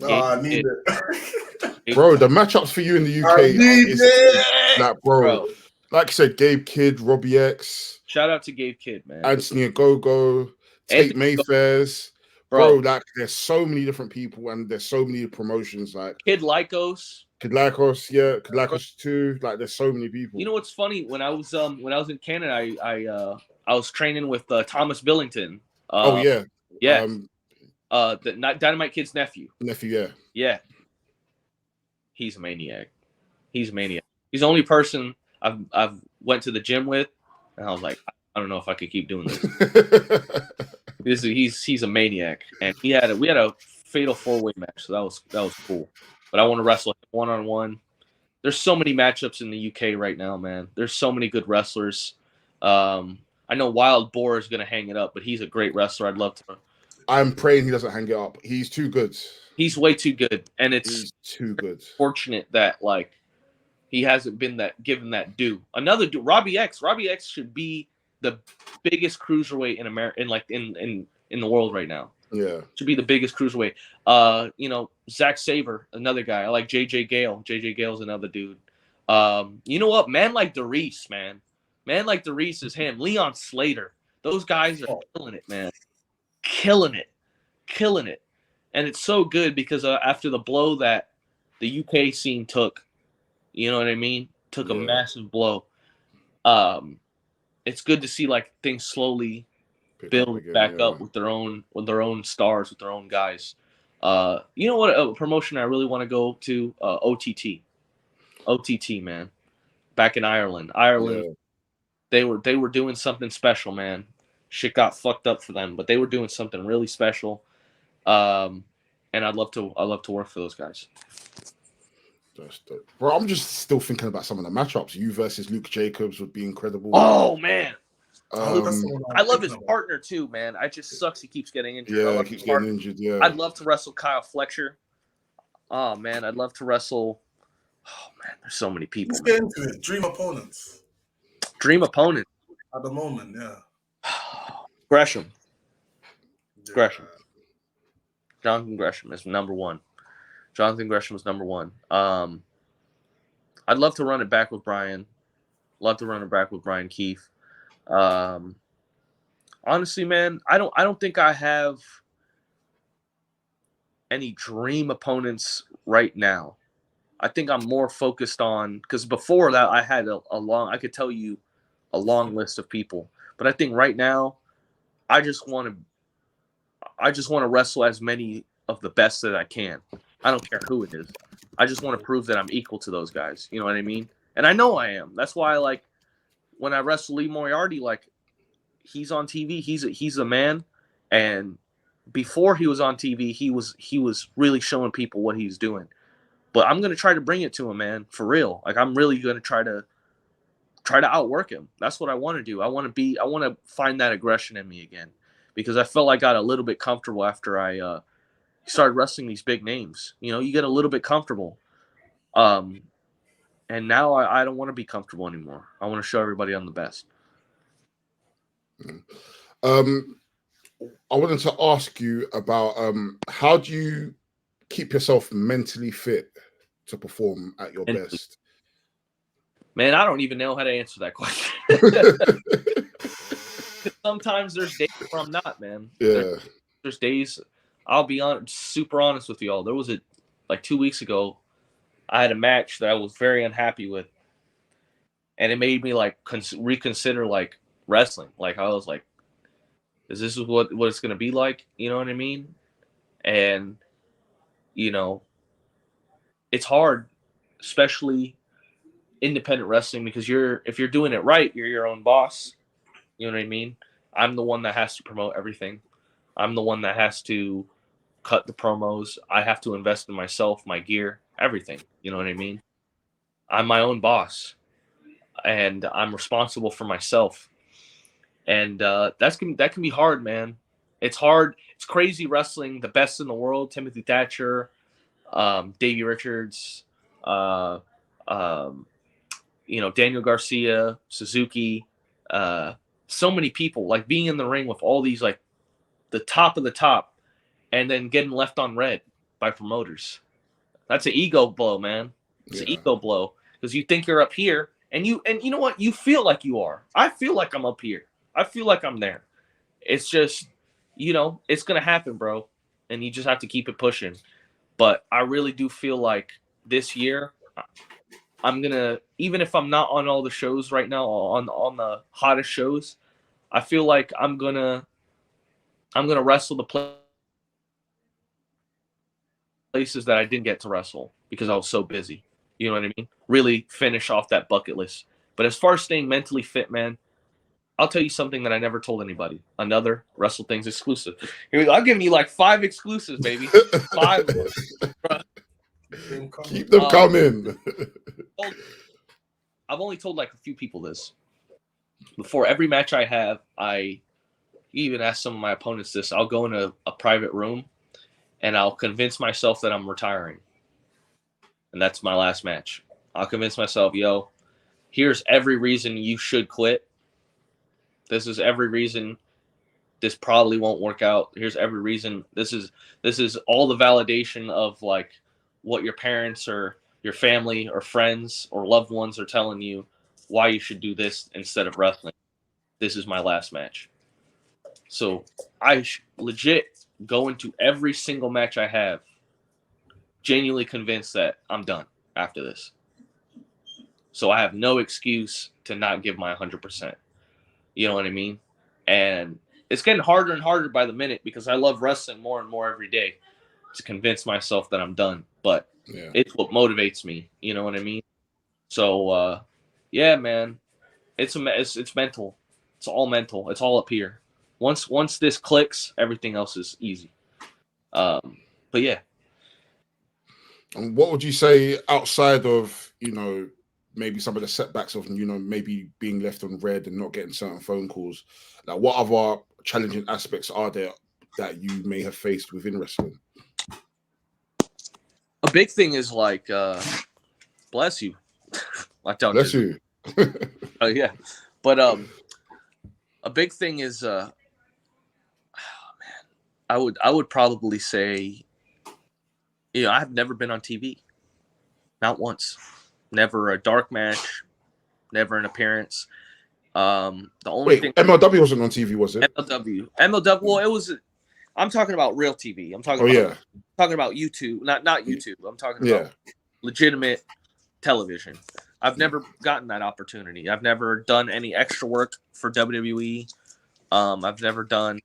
I need it. Bro, the matchups for you in the UK is like, bro. Like I said, Gabe Kidd, Robbie X. Shout out to Gabe Kidd, man. Anthony Ogogo, Tate Mayfairs, bro. Like, there's so many different people, and there's so many promotions. Like Kid Lycos, Kid Lycos too. Like, there's so many people. You know what's funny? When I was in Canada, I was training with Thomas Billington. Yeah. The Dynamite Kid's nephew. Yeah. He's a maniac. He's the only person I've went to the gym with, and I was like, I don't know if I could keep doing this. He's a maniac, and we had a fatal 4-way match, so that was cool. But I want to wrestle him 1-on-1. There's so many matchups in the UK right now, man. There's so many good wrestlers. I know Wild Boar is gonna hang it up, but he's a great wrestler. I'd love to. I'm praying he doesn't hang it up. He's too good. He's way too good, and he's too good. Fortunate that like he hasn't been given that due. Another dude, Robbie X. Robbie X should be the biggest cruiserweight in America, in the world right now. Yeah, should be the biggest cruiserweight. Zack Sabre, another guy. I like JJ Gale. JJ Gale's another dude. You know what? Man like DeReese, man. Man like DeReese is him. Leon Slater. Those guys are killing it, man. Killing it. And it's so good because after the blow that the UK scene took, you know what I mean? Took a massive blow. It's good to see like things slowly build back up with their own stars, with their own guys. You know what? A promotion I really want to go to, OTT, man. Back in Ireland, they were doing something special, man. Shit got fucked up for them, but they were doing something really special. And I'd love to work for those guys. That's dope. Bro, I'm just still thinking about some of the matchups. You versus Luke Jacobs would be incredible. Oh man. I love his partner too, man. I just sucks he keeps getting injured. Yeah, he keeps getting injured. Yeah. I'd love to wrestle Kyle Fletcher. Oh man, I'd love to wrestle. Oh man, there's so many people. Let's get into it. Dream opponents. At the moment, yeah. Gresham. Jonathan Gresham is number one. Jonathan Gresham is number one. I'd love to run it back with Brian. Love to run it back with Brian Keefe. Honestly, man, I don't think I have any dream opponents right now. I think I'm more focused on, because before that I had I could tell you a long list of people, but I think right now I just want to wrestle as many of the best that I can. I don't care who it is. I just want to prove that I'm equal to those guys. You know what I mean? And I know I am. That's why, like, when I wrestle Lee Moriarty, like, he's on TV. He's a man. And before he was on TV, he was really showing people what he's doing. But I'm gonna try to bring it to him, man, for real. Like, I'm really gonna try to outwork him. That's what I want to do. I want to find that aggression in me again, because I felt like I got a little bit comfortable after I started wrestling these big names. You know, you get a little bit comfortable. And now I don't want to be comfortable anymore. I want to show everybody I'm the best. I wanted to ask you about how do you keep yourself mentally fit to perform at your best? Man, I don't even know how to answer that question. Sometimes there's days where I'm not, man. Yeah. There's days, I'll be super honest with y'all. There was like 2 weeks ago, I had a match that I was very unhappy with, and it made me like reconsider like wrestling. Like, I was like, is this what it's gonna be like? You know what I mean? And you know, it's hard, especially independent wrestling, because if you're doing it right, you're your own boss. You know what I mean? I'm the one that has to promote everything. I'm the one that has to cut the promos. I have to invest in myself, my gear, everything. You know what I mean? I'm my own boss, and I'm responsible for myself. And that can be hard, man. It's hard. It's crazy wrestling the best in the world. Timothy Thatcher, Davey Richards, Daniel Garcia, Suzuki, so many people, like being in the ring with all these, like the top of the top, and then getting left on red by promoters. That's an ego blow, man. It's an ego blow, because you think you're up here, and you know what? You feel like you are. I feel like I'm up here. I feel like I'm there. It's just, it's gonna happen, bro, and you just have to keep it pushing. But I really do feel like this year, I'm gonna, even if I'm not on all the shows right now, on the hottest shows, I feel like I'm gonna wrestle the places that I didn't get to wrestle because I was so busy. You know what I mean? Really finish off that bucket list. But as far as staying mentally fit, man, I'll tell you something that I never told anybody. Another Wrestle Things exclusive. Here we go. I'm giving you like 5 exclusives, baby. 5. Keep them coming. I've only told like a few people this. Before every match I have, I even ask some of my opponents this. I'll go in a private room and I'll convince myself that I'm retiring. And that's my last match. I'll convince myself, yo, here's every reason you should quit. This is every reason this probably won't work out. Here's every reason. This is all the validation of like what your parents or your family or friends or loved ones are telling you why you should do this instead of wrestling. This is my last match. So I legit go into every single match I have genuinely convinced that I'm done after this. So I have no excuse to not give my 100%. You know what I mean? And it's getting harder and harder by the minute because I love wrestling more and more every day to convince myself that I'm done. But it's what motivates me. You know what I mean? So, yeah, man, it's mental. It's all mental. It's all up here. Once this clicks, everything else is easy. But yeah. And what would you say outside of, maybe some of the setbacks of, maybe being left on red and not getting certain phone calls? Like, what other challenging aspects are there that you may have faced within wrestling? A big thing is like, bless you. Bless you. Oh yeah. But a big thing is man, I would probably say, I have never been on TV. Not once. Never a dark match, never an appearance. The only thing MLW wasn't on TV, was it? MLW. Well, it was. I'm talking about real TV. I'm talking about YouTube, not YouTube. I'm talking about legitimate television. I've never gotten that opportunity. I've never done any extra work for WWE. I've never done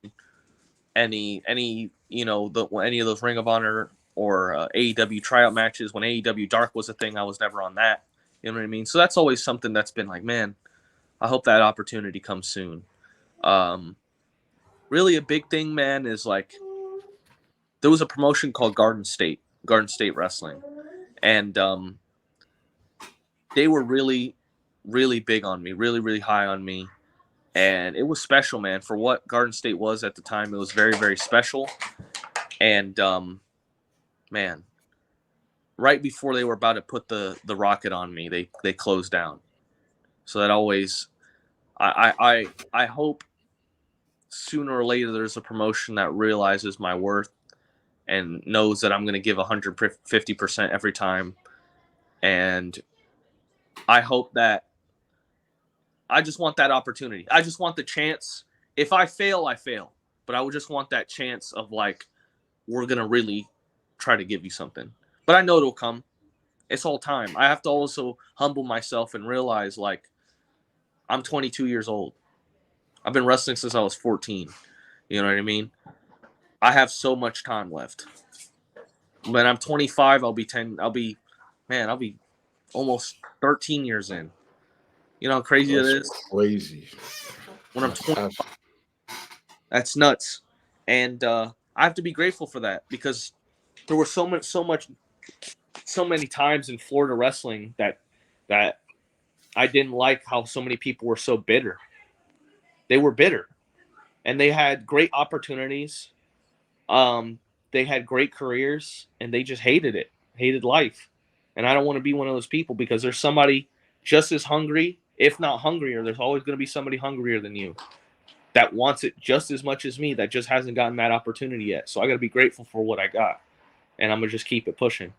any any of those Ring of Honor or AEW tryout matches. When AEW Dark was a thing, I was never on that. You know what I mean? So that's always something that's been like, man, I hope that opportunity comes soon. Really a big thing, man, is like there was a promotion called Garden State Wrestling. And they were really, really big on me, really, really high on me. And it was special, man. For what Garden State was at the time, it was very, very special. And, man, right before they were about to put the rocket on me, they closed down. So that always, I hope sooner or later there's a promotion that realizes my worth and knows that I'm going to give 150% every time. And I hope that I just want that opportunity. I just want the chance. If I fail, I fail. But I would just want that chance of like, we're going to really try to give you something. But I know it'll come. It's all time. I have to also humble myself and realize like, I'm 22 years old. I've been wrestling since I was 14. You know what I mean? I have so much time left. When I'm 25, I'll be almost 13 years in. You know how crazy it is? Crazy. When I'm 25, that's nuts. And I have to be grateful for that because there were so many times in Florida wrestling that I didn't like how so many people were so bitter. They were bitter. And they had great opportunities. They had great careers, and they just hated life. And I don't want to be one of those people because there's somebody just as hungry, if not hungrier. There's always going to be somebody hungrier than you that wants it just as much as me that just hasn't gotten that opportunity yet. So I got to be grateful for what I got, and I'm going to just keep it pushing.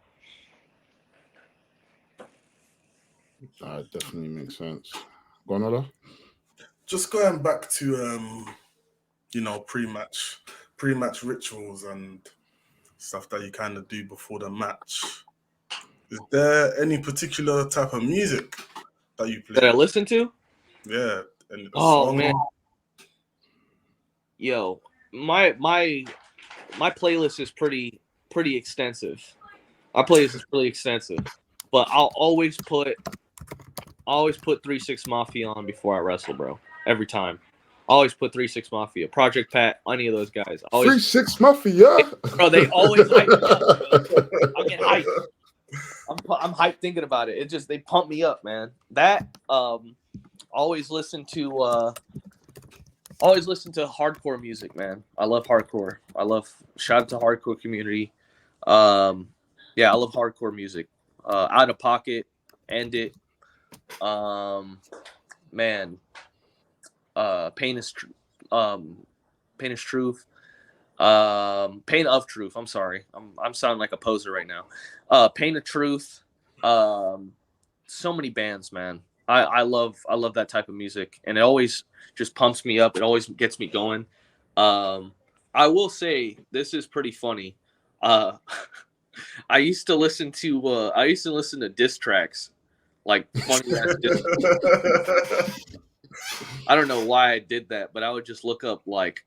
That definitely makes sense. Go on, Ola. Just going back to, pre-match pre-match rituals and stuff that you kind of do before the match. Is there any particular type of music that you play? That I listen to? Yeah. And Oh man. Yo, my playlist is pretty extensive. My playlist is really extensive. But I'll always put 3-6 Mafia on before I wrestle, bro. Every time. Always put 3-6 Mafia, Project Pat, any of those guys. 3-6 Mafia, bro. They always hype me up. Bro. I get hyped. I'm hyped thinking about it. It just they pump me up, man. That always listen to hardcore music, man. I love hardcore. Shout out to hardcore community. Yeah, I love hardcore music. Out of Pocket, End It. Man. Pain is Truth. Pain of Truth. I'm sorry. I'm sounding like a poser right now. Pain of Truth. So many bands, man. I love that type of music, and it always just pumps me up. It always gets me going. I will say this is pretty funny. I used to listen to diss tracks, like funny ass diss tracks. I don't know why I did that, but I would just look up like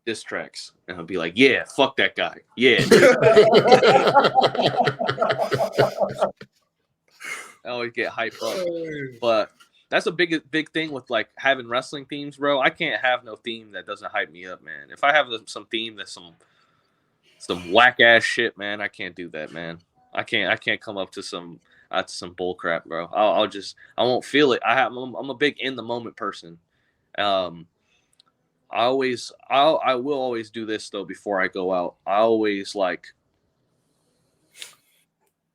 diss tracks and I'd be like, yeah, fuck that guy. Yeah. I always get hyped up. But that's a big thing with like having wrestling themes, bro. I can't have no theme that doesn't hype me up, man. If I have some theme that's some whack ass shit, man, I can't do that, man. I can't come up to some bull crap, bro. I won't feel it. I'm a big in the moment person. I will always do this though before I go out. I always like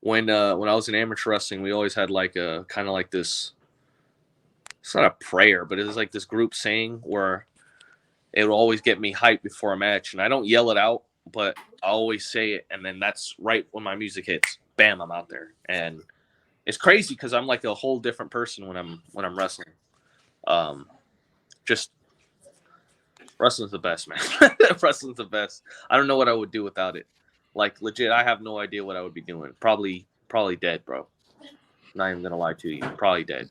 when I was in amateur wrestling, we always had like a kind of like this. It's not a prayer, but it was like this group saying where it would always get me hyped before a match, and I don't yell it out, but I always say it, and then that's right when my music hits. Bam, I'm out there, and it's crazy because I'm like a whole different person when I'm wrestling. Just wrestling's the best, man. Wrestling's the best. I don't know what I would do without it. Like legit, I have no idea what I would be doing. Probably dead, bro. Not even gonna lie to you. Probably dead.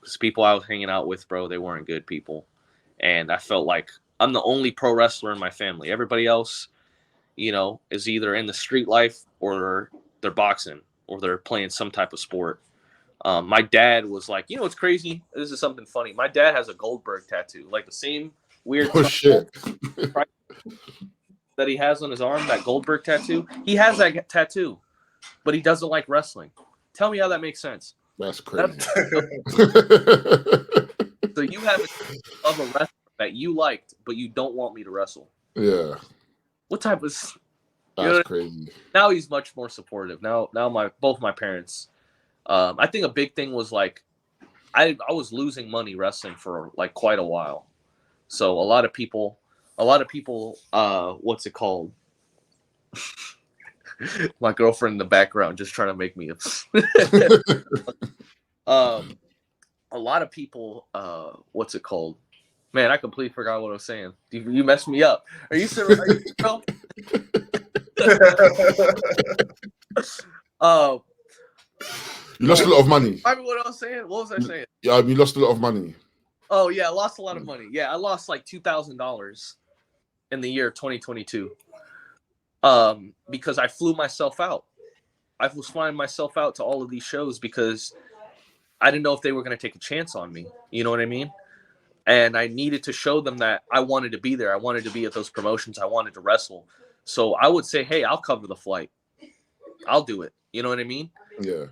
Because people I was hanging out with, bro, they weren't good people, and I felt like I'm the only pro wrestler in my family. Everybody else, is either in the street life or they're boxing or they're playing some type of sport. My dad was like, it's crazy. This is something funny. My dad has a Goldberg tattoo, like the same weird shit that he has on his arm, that Goldberg tattoo. He has that tattoo, but he doesn't like wrestling. Tell me how that makes sense. That's crazy. So you have a wrestler that you liked, but you don't want me to wrestle. Yeah. What type of? That's crazy. Now he's much more supportive. Now both my parents. I think a big thing was like, I was losing money wrestling for like quite a while. So a lot of people, what's it called? My girlfriend in the background just trying to make me a lot of people, what's it called? Man, I completely forgot what I was saying. You messed me up. Are you serious? You lost a lot of money. I mean, what I was saying? What was I saying? Yeah, you lost a lot of money. Oh yeah, I lost a lot of money. Yeah, I lost like $2,000 in the year 2022. Because I flew myself out. I was flying myself out to all of these shows because I didn't know if they were going to take a chance on me. You know what I mean? And I needed to show them that I wanted to be there. I wanted to be at those promotions. I wanted to wrestle. So I would say, hey, I'll cover the flight. I'll do it. You know what I mean? Yeah.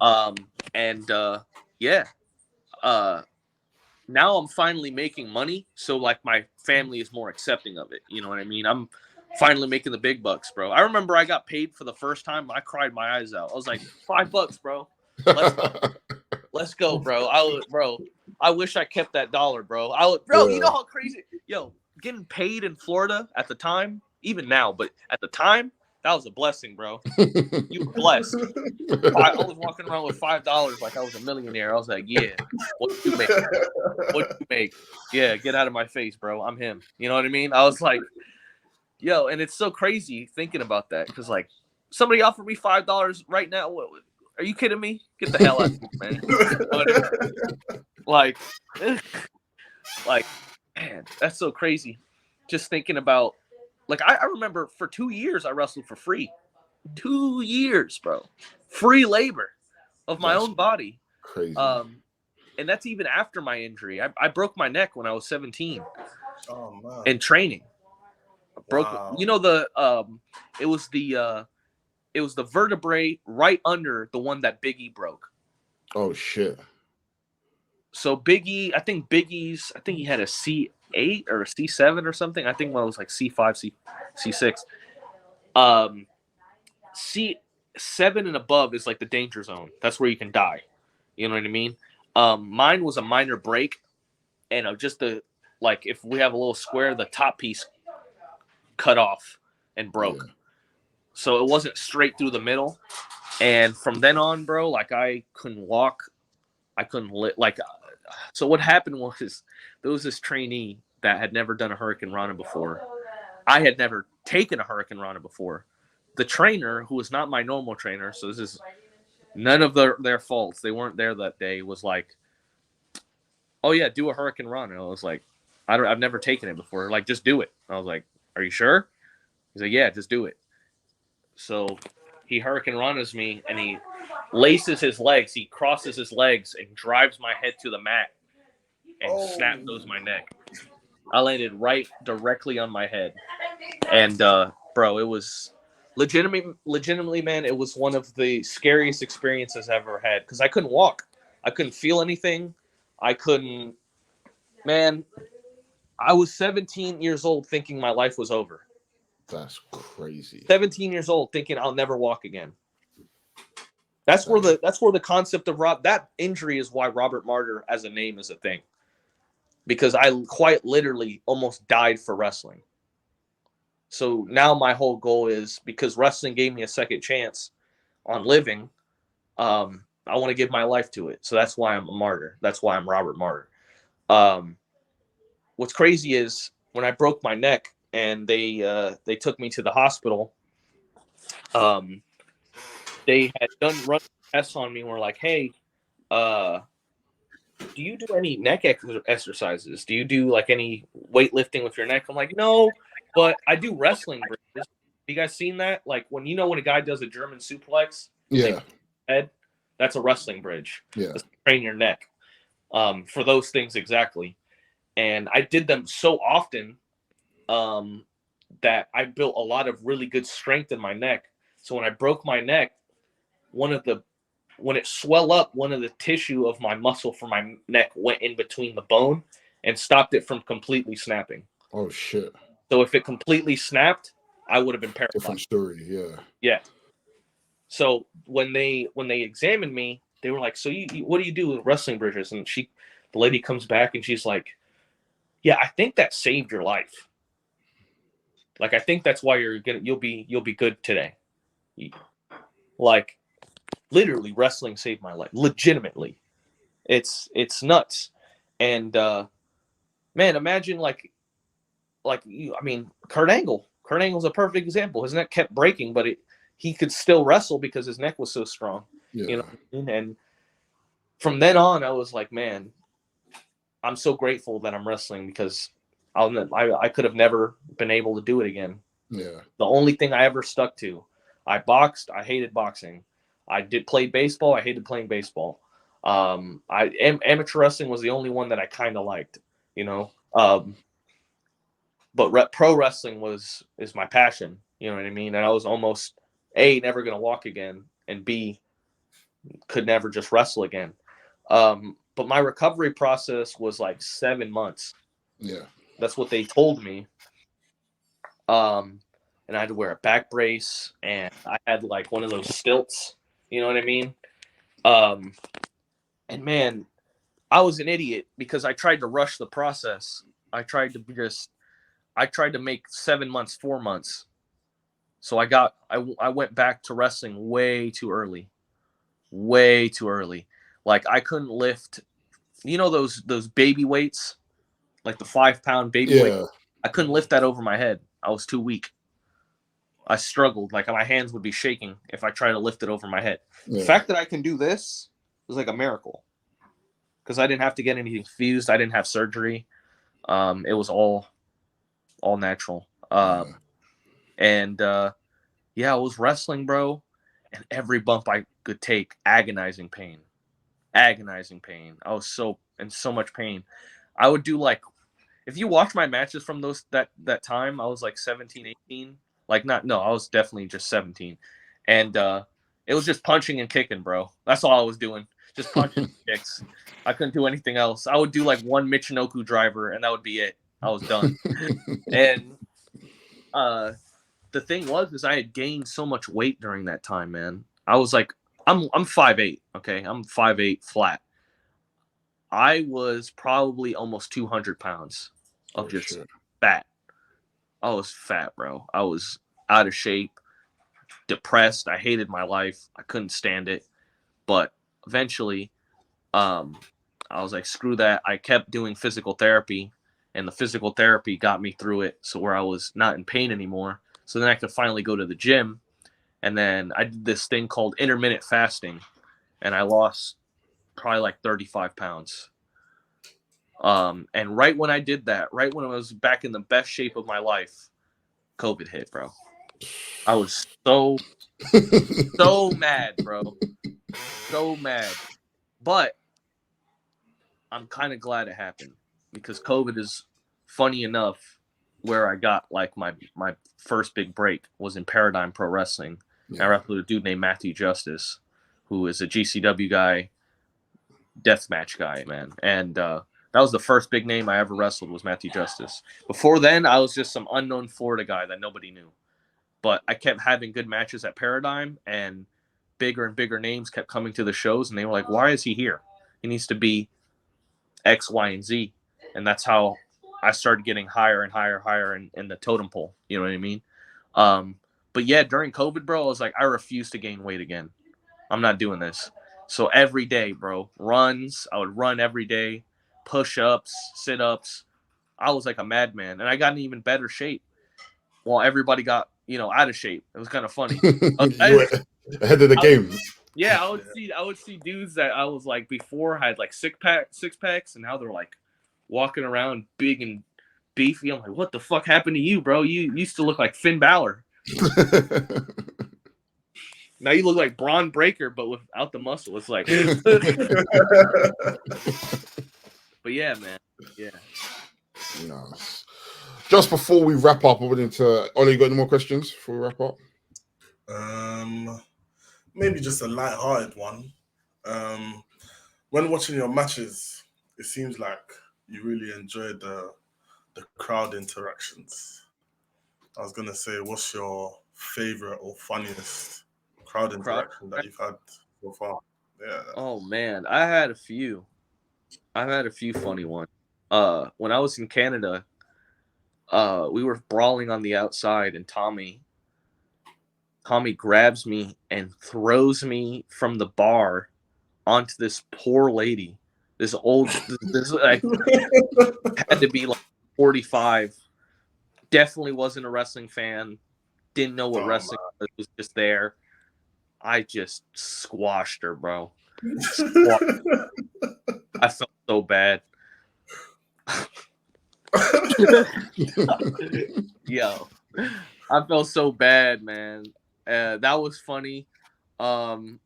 Now I'm finally making money. So like my family is more accepting of it. You know what I mean? I'm finally making the big bucks, bro. I remember I got paid for the first time. I cried my eyes out. I was like, $5, bro. Let's go, bro. I wish I kept that dollar, bro. You know how crazy, getting paid in Florida at the time, even now, but at the time, that was a blessing, bro. You were blessed. I was walking around with $5 like I was a millionaire. I was like, yeah, what do you make? What do you make? Yeah, get out of my face, bro. I'm him. You know what I mean? I was like, Yo, and it's so crazy thinking about that because like somebody offered me $5 right now. Are you kidding me? Get the hell out of here, man. Like, like, man, that's so crazy. Just thinking about, like, I remember for 2 years I wrestled for free. 2 years, bro. Free labor of my own body. Crazy. And that's even after my injury. I broke my neck when I was 17. Oh man. In training. Broke. Wow. You know it was the vertebrae right under the one that Big E broke. Oh shit. So Big E, I think he had a C8 or a C7 or something. I think one was like C5, C6. C7 and above is like the danger zone. That's where you can die. You know what I mean? Mine was a minor break, and just like if we have a little square, the top piece cut off and broke. Yeah. So it wasn't straight through the middle. And from then on, bro, like I couldn't walk. I couldn't so what happened was there was this trainee that had never done a Hurricane Rana before. I had never taken a Hurricane Rana before. The trainer, who was not my normal trainer, so this is none of their faults. They weren't there that day. Was like, oh yeah, do a Hurricane Rana. I was like, I've never taken it before. Like, just do it. I was like, are you sure? He's like, yeah, just do it. So he Hurricane Ranas me, and he laces his legs. He crosses his legs and drives my head to the mat and snap goes my neck. I landed directly on my head. And, bro, it was legitimately, man, it was one of the scariest experiences I've ever had because I couldn't walk. I couldn't feel anything. I was 17 years old thinking my life was over. That's crazy. 17 years old thinking I'll never walk again. That's where the concept of that injury is why Robert Martyr as a name is a thing. Because I quite literally almost died for wrestling. So now my whole goal is, because wrestling gave me a second chance on living, I want to give my life to it. So that's why I'm a martyr. That's why I'm Robert Martyr. What's crazy is when I broke my neck and they took me to the hospital, they had done run tests on me and were like, hey, do you do any neck exercises? Do you do like any weightlifting with your neck? I'm like, no, but I do wrestling bridges. Have you guys seen that? Like when a guy does a German suplex, yeah, head, that's a wrestling bridge. Yeah, that's to train your neck for those things exactly. And I did them so often that I built a lot of really good strength in my neck. So when I broke my neck, when it swelled up, one of the tissue of my muscle for my neck went in between the bone and stopped it from completely snapping. Oh shit! So if it completely snapped, I would have been paralyzed. Different story, yeah. Yeah. So when they examined me, they were like, "So you what do you do with wrestling bridges?" And the lady comes back and she's like, "Yeah, I think that saved your life. Like I think that's why you'll be good today." Like literally, wrestling saved my life. Legitimately, it's nuts. And man, imagine Kurt Angle. Kurt Angle's a perfect example. His neck kept breaking, but he could still wrestle because his neck was so strong. Yeah. You know, and from then on, I was like, man, I'm so grateful that I'm wrestling because I could have never been able to do it again. Yeah. The only thing I ever stuck to, I boxed. I hated boxing. I did play baseball. I hated playing baseball. Amateur wrestling was the only one that I kind of liked, you know. But pro wrestling is my passion. You know what I mean? And I was almost A, never going to walk again, and B, could never just wrestle again. But my recovery process was like 7 months. Yeah. That's what they told me. And I had to wear a back brace, and I had like one of those stilts. You know what I mean? And man, I was an idiot because I tried to rush the process. I tried to make 7 months, 4 months. So I went back to wrestling way too early. Way too early. Like I couldn't lift, those baby weights, like the 5-pound baby weight. I couldn't lift that over my head. I was too weak. I struggled. Like my hands would be shaking if I tried to lift it over my head. Yeah. The fact that I can do this was like a miracle because I didn't have to get anything fused. I didn't have surgery. It was all natural. And yeah, I was wrestling, bro, and every bump I could take, agonizing pain. I was so much pain. I would do like, if you watch my matches from that time, I was like 17, 18. I was definitely just 17. And it was just punching and kicking, bro. That's all I was doing. Just punching and kicks. I couldn't do anything else. I would do like one Michinoku driver, and that would be it. I was done. And the thing is I had gained so much weight during that time, man. I was like, I'm 5'8", okay? I'm 5'8" flat. I was probably almost 200 pounds of just fat. I was fat, bro. I was out of shape, depressed. I hated my life. I couldn't stand it. But eventually, I was like, screw that. I kept doing physical therapy, and the physical therapy got me through it, so where I was not in pain anymore. So then I could finally go to the gym, and then I did this thing called intermittent fasting, and I lost probably like 35 pounds. And right when I did that, right when I was back in the best shape of my life, COVID hit, bro. I was so mad, bro. So mad. But I'm kind of glad it happened because COVID is, funny enough, where I got like my first big break was in Paradigm Pro Wrestling. Yeah. I wrestled with a dude named Matthew Justice, who is a GCW guy, deathmatch guy, man. And that was the first big name I ever wrestled, was Matthew Justice. Before then, I was just some unknown Florida guy that nobody knew. But I kept having good matches at Paradigm, and bigger and bigger names kept coming to the shows, and they were like, why is he here? He needs to be X, Y, and Z. And that's how I started getting higher and higher in the totem pole. You know what I mean? But yeah, during COVID, bro, I was like, I refuse to gain weight again. I'm not doing this. So every day, bro, runs. I would run every day, push-ups, sit-ups. I was like a madman, and I got in even better shape while everybody got, out of shape. It was kind of funny. Ahead of the game. Yeah, I would see dudes that I was like before had like six packs, and now they're like walking around big and beefy. I'm like, what the fuck happened to you, bro? You used to look like Finn Balor. Now you look like Braun Breaker, but without the muscle. It's like, but yeah, man, yeah. Nice. Just before we wrap up, I wanted to. Ola, you got any more questions before we wrap up? Maybe just a light-hearted one. When watching your matches, it seems like you really enjoy the crowd interactions. I was gonna say, what's your favorite or funniest crowd interaction that you've had so far? Yeah. Oh man, I had a few. I've had a few funny ones. When I was in Canada, we were brawling on the outside, and Tommy grabs me and throws me from the bar onto this poor lady. This like, had to be like 45. Definitely wasn't a wrestling fan. Didn't know what wrestling was just there. I just squashed her, bro. I felt so bad. Yo, I felt so bad, man. That was funny. Oh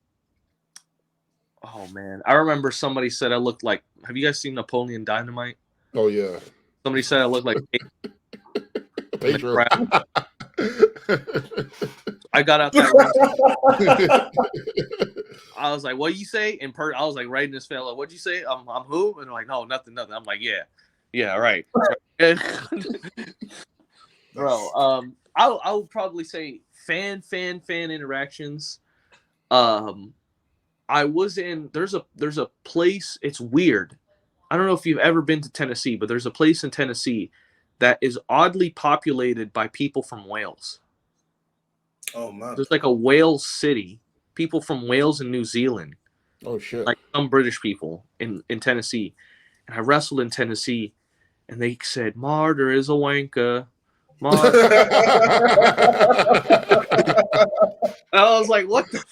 man, I remember somebody said I looked like. Have you guys seen Napoleon Dynamite? Oh yeah. Somebody said I looked like Pedro. I got out that. I was like, "What you say?" I was like, right in his face, like, "What'd you say? I'm who?" And they're like, "No, nothing." I'm like, "Yeah, right." Bro, I'll probably say fan interactions. I was in. There's a place. It's weird. I don't know if you've ever been to Tennessee, but there's a place in Tennessee that is oddly populated by people from Wales. Oh man. There's like a Wales city. People from Wales and New Zealand. Oh shit. Like some British people in Tennessee. And I wrestled in Tennessee, and they said, "Martyr is a wanker. Martyr. I was like, what the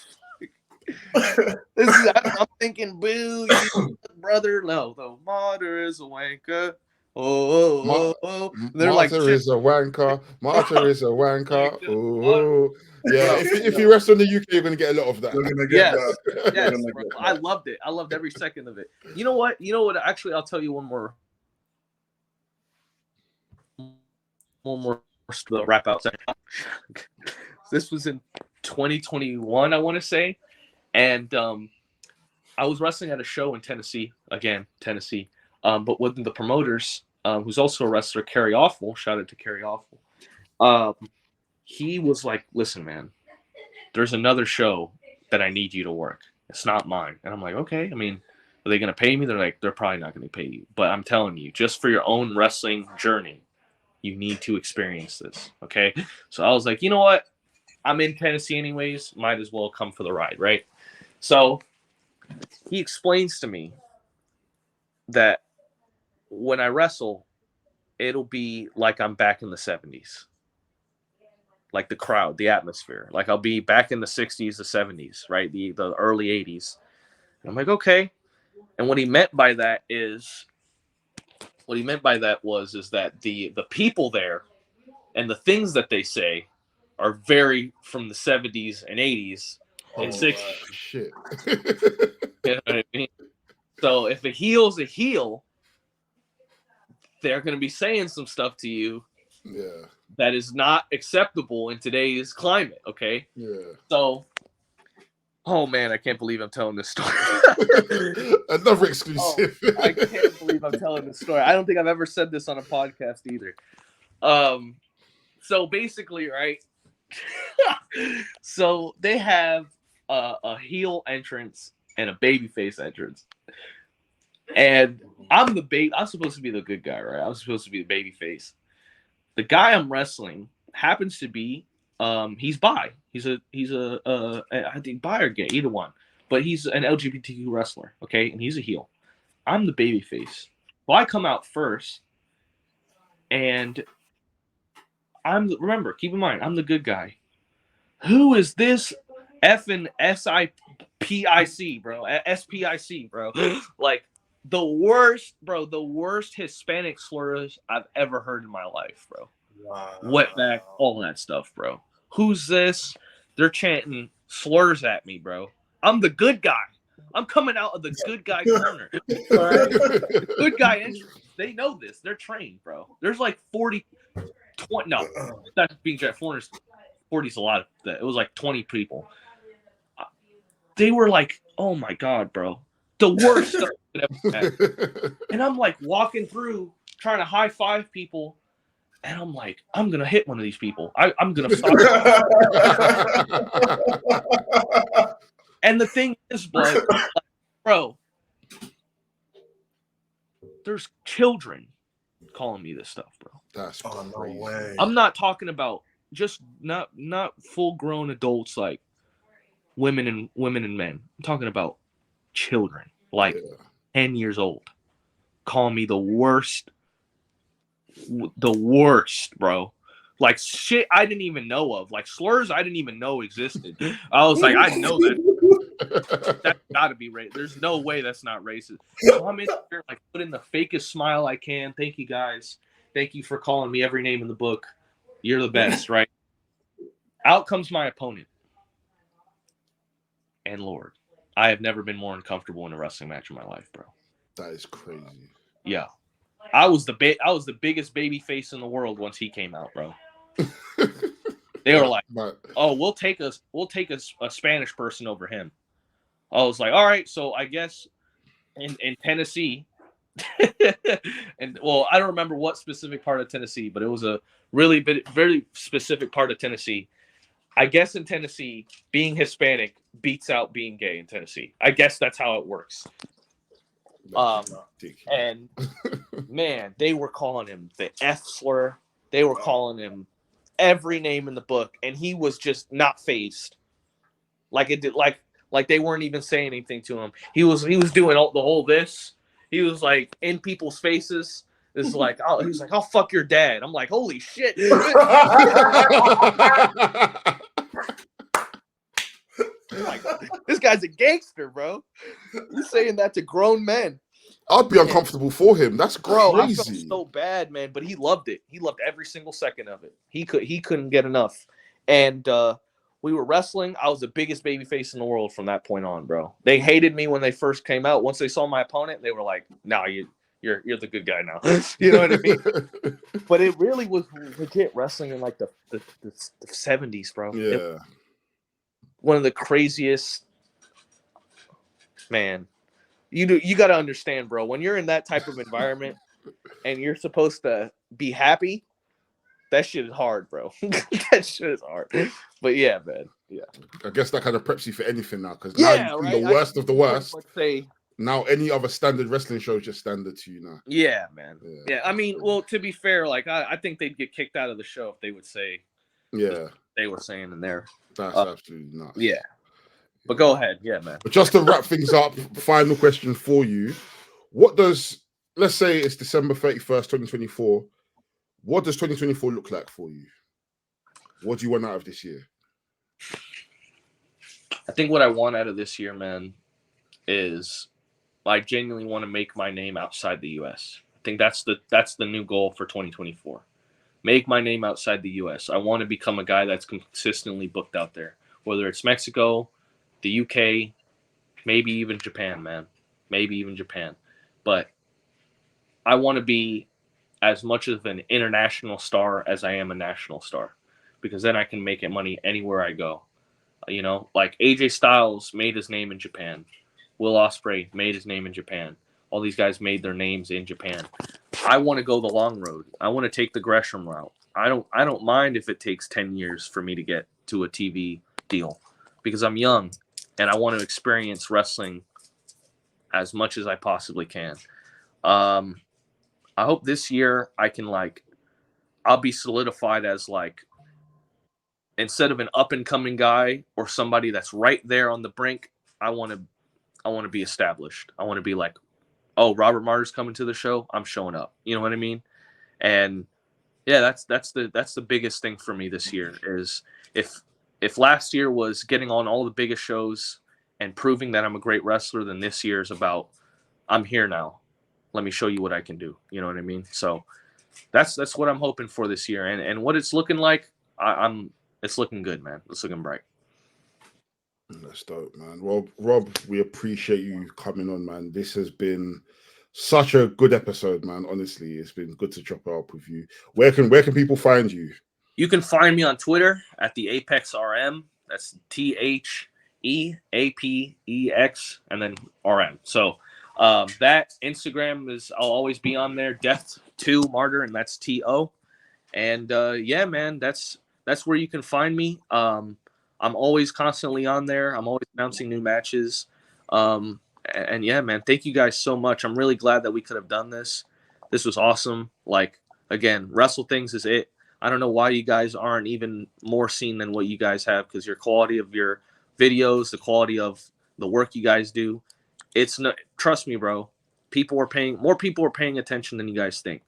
fuck? I'm thinking, boo, you brother. No, Martyr is a wanker. They're like, Martyr is a wanker. Martyr is a wanker. Oh, yeah. If you rest on the UK, you're gonna get a lot of that. You're gonna get that. Yes, bro. I loved it. I loved every second of it. You know what? Actually, I'll tell you one more to wrap out. This was in 2021, I want to say, and I was wrestling at a show in Tennessee. But with the promoters, who's also a wrestler, Kerry Awful. Shout out to Kerry Awful. He was like, "Listen, man, there's another show that I need you to work. It's not mine." And I'm like, "Okay. I mean, are they going to pay me?" They're like, "They're probably not going to pay you. But I'm telling you, just for your own wrestling journey, you need to experience this." Okay. So I was like, you know what? I'm in Tennessee anyways. Might as well come for the ride, right? So he explains to me that when I wrestle, it'll be like I'm back in the 70s. Like the crowd, the atmosphere. Like I'll be back in the 60s, the 70s, right? The early 80s. And I'm like, okay. And what he meant by that was that the people there and the things that they say are very from the 70s and 80s and 60s. Shit. You know what I mean? So if a heel's a heel, they're going to be saying some stuff to you that is not acceptable in today's climate, okay? Yeah. So, oh man, I can't believe I'm telling this story. Another exclusive. I can't believe I'm telling this story. I don't think I've ever said this on a podcast either. So basically, right? So they have a heel entrance and a babyface entrance. And I'm supposed to be the good guy, right? I'm supposed to be the babyface. The guy I'm wrestling happens to be he's bi. He's a I think bi or gay, either one. But he's an LGBTQ wrestler, okay? And he's a heel. I'm the babyface. Well, I come out first, and remember, keep in mind, I'm the good guy. Who is this effing SIPIC, bro? SPIC, bro. Like the worst Hispanic slurs I've ever heard in my life, bro. Wow. Wetback, all that stuff, bro. Who's this? They're chanting slurs at me, bro. I'm the good guy. I'm coming out of the good guy corner. Right? Good guy entrance. They know this. They're trained, bro. There's like 20. No, that's being jet. 40's a lot of that. It was like 20 people. They were like, "Oh my god, bro, the worst stuff I could ever had." And I'm like walking through, trying to high five people, and I'm like, I'm gonna hit one of these people. I'm gonna stop. And the thing is, bro, there's children calling me this stuff, bro. That's crazy. No way. I'm not talking about just not full grown adults like women and men. I'm talking about children, like 10 years old, calling me the worst, bro. Like shit I didn't even know of, like slurs I didn't even know existed. I was like, I know that. That's gotta be racist. There's no way that's not racist. So I'm in there, like, put in the fakest smile I can. Thank you guys. Thank you for calling me every name in the book. You're the best, right? Out comes my opponent. And Lord, I have never been more uncomfortable in a wrestling match in my life, bro. That is crazy. Yeah. I was the biggest baby face in the world once he came out, bro. They were like, "Oh, we'll take a Spanish person over him." I was like, "All right." So I guess in Tennessee, and well, I don't remember what specific part of Tennessee, but it was a very specific part of Tennessee. I guess in Tennessee, being Hispanic beats out being gay in Tennessee. I guess that's how it works. And man, they were calling him the F slur. They were calling him every name in the book, and he was just not fazed. Like it did, like they weren't even saying anything to him. He was doing the whole this. He was like in people's faces. It's like, oh, he's like, I'll fuck your dad. I'm like, holy shit. Like, this guy's a gangster, bro. He's saying that to grown men. I'd be uncomfortable for him. That's Bro, crazy. I felt so bad, man, but he loved it. He loved every single second of it. He couldn't get enough. And we were wrestling. I was the biggest babyface in the world from that point on, bro. They hated me when they first came out. Once they saw my opponent, they were like, "No, you're the good guy now." You know what I mean? But it really was legit wrestling in like the 70s, bro. Yeah. One of the craziest, man. You got to understand, bro. When you're in that type of environment and you're supposed to be happy, that shit is hard, bro. That shit is hard. But yeah, man. Yeah. I guess that kind of preps you for anything now, because Yeah, now you've right? seen the worst of the worst. Let's say, now any other standard wrestling show is just standard to you now. yeah, man. Yeah. Yeah. I mean, well, to be fair, like I think they'd get kicked out of the show if they would say Yeah. they were saying in there. That's absolutely nuts. Yeah. But go ahead. Yeah, man. But just to wrap things up, final question for you. What does, let's say it's December 31st, 2024. What does 2024 look like for you? What do you want out of this year? I think what I want out of this year, man, is I genuinely want to make my name outside the U.S. I think that's the new goal for 2024. Make my name outside the U.S. I want to become a guy that's consistently booked out there, whether it's Mexico, the UK, maybe even Japan, man. Maybe even Japan. But I want to be as much of an international star as I am a national star, because then I can make it money anywhere I go. You know, like AJ Styles made his name in Japan. Will Ospreay made his name in Japan. All these guys made their names in Japan. I want to go the long road. I want to take the Gresham route. I don't mind if it takes 10 years for me to get to a TV deal, because I'm young and I want to experience wrestling as much as I possibly can. I hope this year I can I'll be solidified as instead of an up and coming guy or somebody that's right there on the brink. I want to be established. I want to be like, oh, Robert Martyr's coming to the show, I'm showing up. You know what I mean? And yeah, that's the biggest thing for me this year is if last year was getting on all the biggest shows and proving that I'm a great wrestler, then this year is about I'm here now. Let me show you what I can do. You know what I mean? So that's what I'm hoping for this year. And what it's looking like, it's looking good, man. It's looking bright. That's dope, man. Well, Rob, we appreciate you coming on, man. This has been such a good episode, man. Honestly, it's been good to chop it up with you. Where can people find you? You can find me on Twitter at the Apex RM. That's THEAPEX and then RM. So that Instagram is, I'll always be on there. Death2 Martyr, and that's TO. And yeah, man, that's where you can find me. I'm always constantly on there. I'm always announcing new matches. And yeah, man, thank you guys so much. I'm really glad that we could have done this. This was awesome. Like, again, Wrestle Things is it. I don't know why you guys aren't even more seen than what you guys have, because your quality of your videos, the quality of the work you guys do, it's not, trust me, bro. More people are paying attention than you guys think.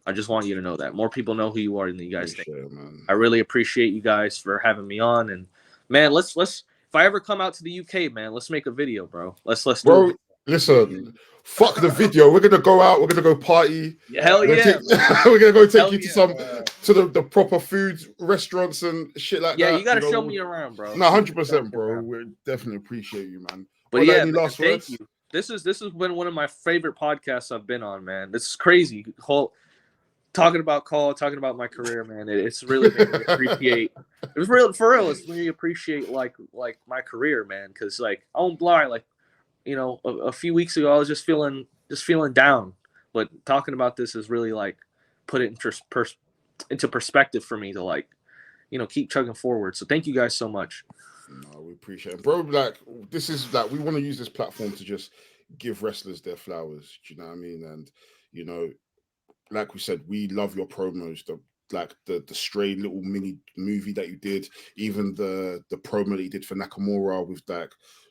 I just want you to know that. More people know who you are than you guys think. Man. I really appreciate you guys for having me on. And man, let's if I ever come out to the UK, man, let's make a video, bro. Let's do it. Listen, fuck the video. We're gonna go out. We're gonna go party. Hell yeah! We're gonna go take you to the proper food restaurants and shit like that. Yeah, you gotta show me around, bro. No, 100%, bro. We definitely appreciate you, man. But yeah, any last words? Thank you. This has been one of my favorite podcasts I've been on, man. This is crazy. Talking about my career, man. It's really made me appreciate. It was real for real. It's really appreciate like my career, man. Because I won't lie, a few weeks ago I was just feeling down, but talking about this is really put it into perspective for me to keep chugging forward. So thank you guys so much. No, we appreciate it, bro. This is we want to use this platform to just give wrestlers their flowers. Do you know what I mean? And like we said, we love your promos. The stray little mini movie that you did, even the promo that you did for Nakamura with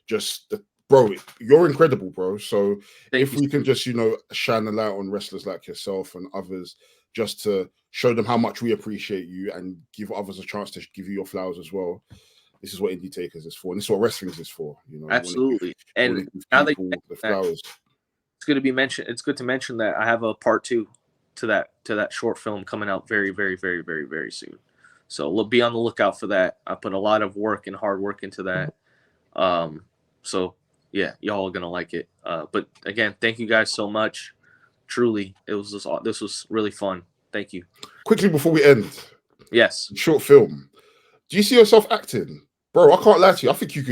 just the bro, you're incredible, bro. So Thank if we can just, shine a light on wrestlers like yourself and others, just to show them how much we appreciate you and give others a chance to give you your flowers as well. This is what Indy Takers is for. And this is what wrestling is for. Absolutely. And And give now that people the flowers. it's good to be mentioned. It's good to mention that I have a part 2 to that short film coming out very, very, very, very, very soon. So be on the lookout for that. I put a lot of work and hard work into that. So yeah, y'all are gonna like it. But again, thank you guys so much. Truly, this was really fun. Thank you. Quickly before we end, Yes. short film. Do you see yourself acting, bro? I can't lie to you. I think you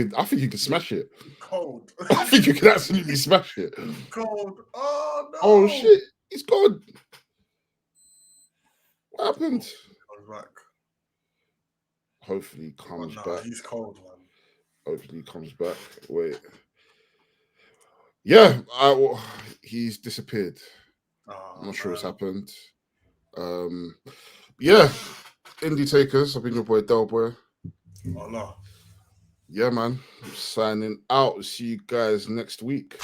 could smash it. Cold. I think you could absolutely smash it. Cold. Oh no. Oh shit, he's gone. What happened? I'm back. Hopefully he comes back. He's cold, man. Hopefully he comes back. Wait. Yeah, he's disappeared. I'm not sure what's happened. Yeah, Indy Takers. I've been your boy Delboy. Oh no. Yeah, man. I'm signing out. See you guys next week.